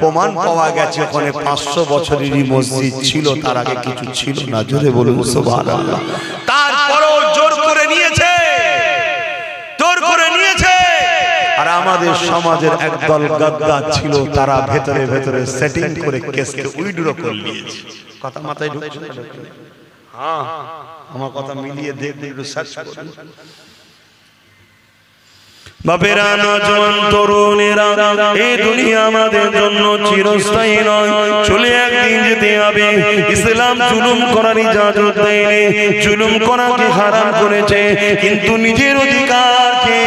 প্রমাণ পাওয়া গেছে ওখানে 500 বছরেরই মসজিদ ছিল, তার আগে কিছু ছিল না। জোরে বলুন সুবহানাল্লাহ। তারপরও জোর করে নিয়েছে, জোর করে নিয়েছে। আর আমাদের সমাজের একদল গাদ্দার ছিল, তারা ভেতরে ভেতরে সেটিং করে কেসকে উইথড্র করে নিয়েছে। কথা মাথায় ঢুকছে না? হ্যাঁ, আমার কথা মিলিয়ে দেখবে, একটু সার্চ করুন।
বাপেরা, নওজোয়ান তরুণেরা, এই দুনিয়া আমাদের জন্য চিরস্থায়ী নয়, চলে একদিন যেতে হবে। ইসলাম জুলুম করার ইজাজত দেয়নি, জুলুম করাকে হারাম করেছে, কিন্তু নিজের অধিকারকে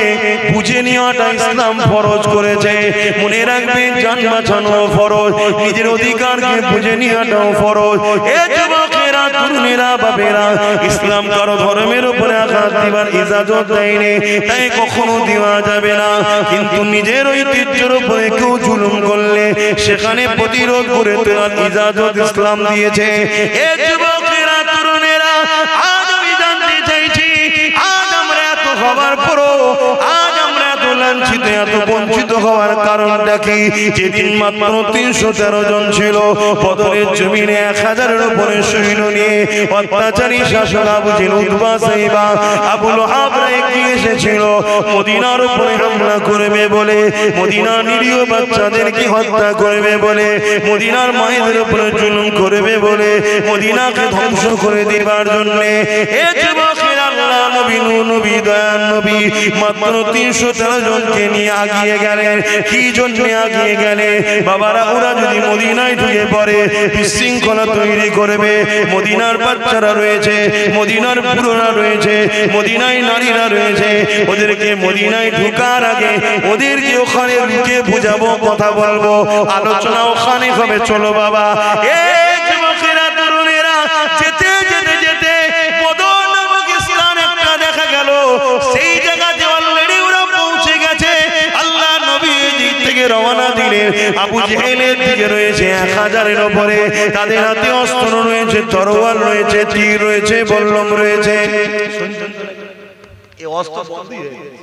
বুঝে নেওয়াটা ইসলাম ফরজ করেছে। মনে রাখবেন, জান বাঁচানো ফরজ, নিজের অধিকারকে বুঝে নেওয়াটাও ফরজ। এ যুবকেরা, তরুণেরা, বাপেরা, ইসলাম কারো ধর্মের উপরে আঘাত দিবার ইজাজত দেয়নি, তাই কখনো দিওয়া যাবে না। কিন্তু নিজের ঐতিহ্যের উপরে কেউ জুলুম করলে সেখানে প্রতিরোধ করে তোলার ইজাজত ইসলাম দিয়েছে। এ যুবকেরা, তরুণেরা, আজ আমি জানতে চাইছি, আজ আমরা এত হবার পরও, আজ আমরা এত লাঞ্ছিত, এত বঞ্চিত হওয়ার কারণটা কি? যেদিন মাত্র 313 জন ছিল, বদরের জমিনে 1000-এর উপরে সৈন্য নিয়ে অত্যাচারী শাসক আবু জেহেল, উতবা, সাইবা, আবু লাহাবরা এগিয়ে এসেছিল মদিনার উপরে হামলা করবে বলে, মদিনার নিরীহ বাচ্চাদেরকে হত্যা করবে বলে, মদিনার মায়েদের উপরে জুলুম করবে বলে, মদিনাকে ধ্বংস করে দেবার জন্য। এ যুবকেরা, আল্লাহ নবী, নবী, দয়ার নবী মাত্র 313 জনকে নিয়ে আগিয়ে গেলেন। কি জন্য আগিয়ে গেলে? বাবারা, ওরা যদি মদিনায় ঢুকে পড়ে বিশৃঙ্খলা তৈরি করবে। মদিনার বাচ্চারা রয়েছে, মদিনার বুড়োরা রয়েছে, মদিনায় নারীরা রয়েছে, ওদেরকে মদিনায় ঢুকার আগে ওদেরকে ওখানে রুকে বুঝাবো, কথা বলবো, আলোচনা ওখানে হবে। চলো বাবা। এই যুবকেরা, তরুণেরা, যেতে যেতে যেতে বদর নামক স্থান একটা দেখা গেল। সেই জায়গাতে অলরেডি ওরা পৌঁছে গেছে। আল্লাহ নবী দিক থেকে রওনা দিলেন। আবু জেহেলের দিকে রয়েছে 1000-এর উপরে, তাদের হাতে অস্ত্র রয়েছে, তরোয়াল রয়েছে, তীর রয়েছে, বল্লম রয়েছে।
এই অস্ত্র বন্ধ হয়ে গেছে,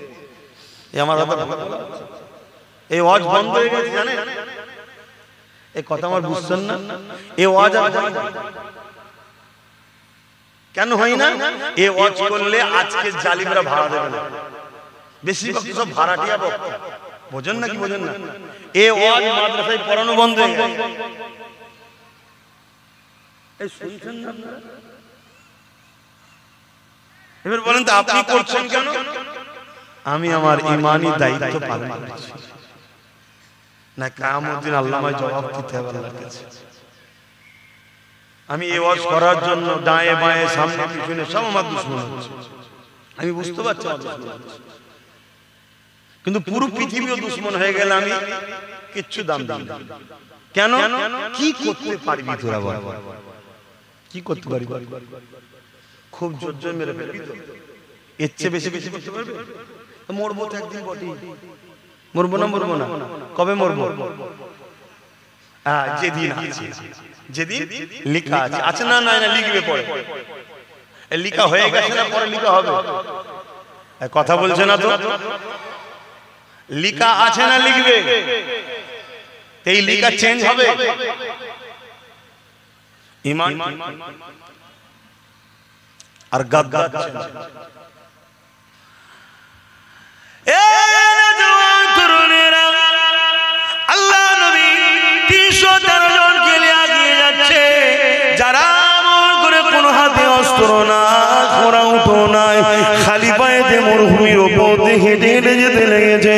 এই আমার এই ওয়াজ বন্ধ হয়ে গেছে, জানেন? এই কথা আমার বুঝছেন না? এই ওয়াজ কেন হয় না? এই ওয়াজ করলে আজকে জালিমরা ভাড়া দেবে না, বেশিরভাগ সব ভাড়াটিয়া বক্তা। বোঝেন না কি বোঝেন না? এই ওয়াজ মাদ্রাসায় পড়ানো বন্ধ হয়ে গেছে। এই শুনছেন না? এবার বলেন তো, আপনি করছেন কেন? আমি আমার ইমানি দায়িত্ব পালন করছি না, কিয়ামতের দিন আল্লাহর জবাব দিতে হবে আল্লাহর কাছে। আমি এই ওয়াজ করার জন্য ডায়ে বায়ে সামনে পিছনে সব আমার দুশমন হচ্ছে, আমি বুঝতে পারছি আমার দুশমন হচ্ছে, কিন্তু পুরো পৃথিবীও দুশমন হয়ে গেলে আমি কিচ্ছু দাম দিই না। কেন? কি করতে পারবি তোরা বল? কি করতে পারবি? খুব জোর জোর মেরে ফেলবি তো? এর চেয়ে বেশি বেশি করতে পারবে? মরবো তো একদিন বটেই। মরবো না? মরবো না। কবে মরবো? যেদিন আছে, যেদিন লেখা আছে। আচ্ছা, না না না, লিখবে পরে। লিখা হয়ে গেছে না, পরে লিখা হবে? কথা বলছে না তো? লিখা আছে না, লিখবে। এই লিখা চেঞ্জ হবে। ঈমান আর গাদ্দার আল্লাহ নবী 313 জনকে নিয়ে এগিয়ে যাচ্ছে, যারা আমল করে কোনো হাতে অস্ত্র না, ঘোড়া উঠো নাই, খালি পায়েতে মরুভূমির ওপর দিয়ে হেঁটে হেঁটে যেতে লেগেছে।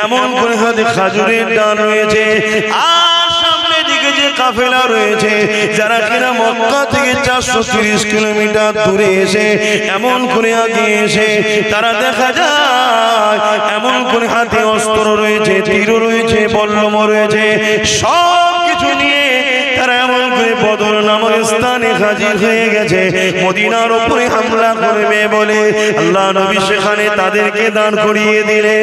এমন করে হাতে খাজুরের ডাল রয়েছে, আর সামনে দিকে
কাফেলা রয়েছে যারা কিনা মক্কা থেকে 430 কিলোমিটার দূরে এসে এমন করে আগে এসে তারা দেখা যায় এমন করে হাতে অস্ত্র রয়েছে, তীর রয়েছে, বল্লম রয়েছে, সব কিছু নিয়ে তারা এমন করে বদর নামক স্থানে হাজির হয়ে গেছে মদিনার উপরে হামলা করবে বলে। আল্লাহ নবী সেখানে তাদেরকে দাঁড় করিয়ে দিলে।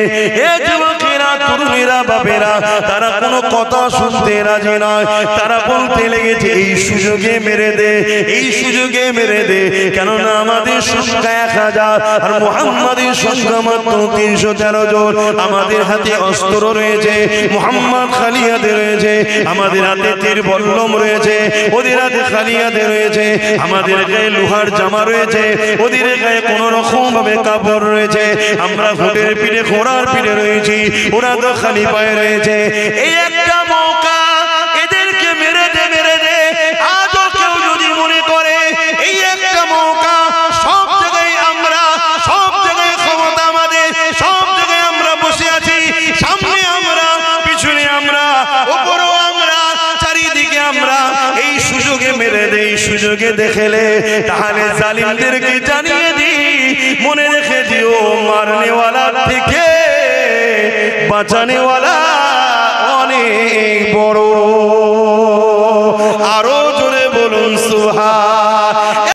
এ যুবকেরা, তরুণেরা, বাপেরা, তারা কোনো কথা শুনতে রাজি নয়। তারা বলতে লেগেছে এই সুযোগে মেরে দে, এই সুযোগে মেরে দে, কেননা আমাদের সংখ্যা 1000 আর মুহাম্মাদের সংখ্যা মাত্র 313 জন। আমাদের হাতে অস্ত্র রয়েছে, মুহাম্মদ খালি হাতে রয়েছে, আমাদের হাতে তীর বল্লম রয়েছে, ওদের হাতে খালি হাতে রয়েছে, আমাদের গায়ে লোহার জামা রয়েছে, ওদের গায়ে কোন রকম ভাবে কাপড় রয়েছে, আমরা ঘোড়ের পিঠে ঘোড়ার পিঠে রয়েছি, ওরা তো খালি পায়ে রয়েছে। এই একটা মৌকা, এদেরকে মেরে দে, মেরে দে। আজও কেউ যদি মনে করে এই একটা মৌকা, সব জায়গায় আমরা, সব জায়গায় ক্ষমতা আমাদের, সব জায়গায় আমরা বসে আছি, সামনে আমরা, পিছনে আমরা, উপরও আমরা, চারিদিকে আমরা, এই সুযোগে মেরে দেই, সুযোগে দেখেলে তাহলে জালিমদেরকে জানিয়ে দিই, মনে রেখে দিও মারনেওয়ালা থেকে বাঁচানেওয়ালা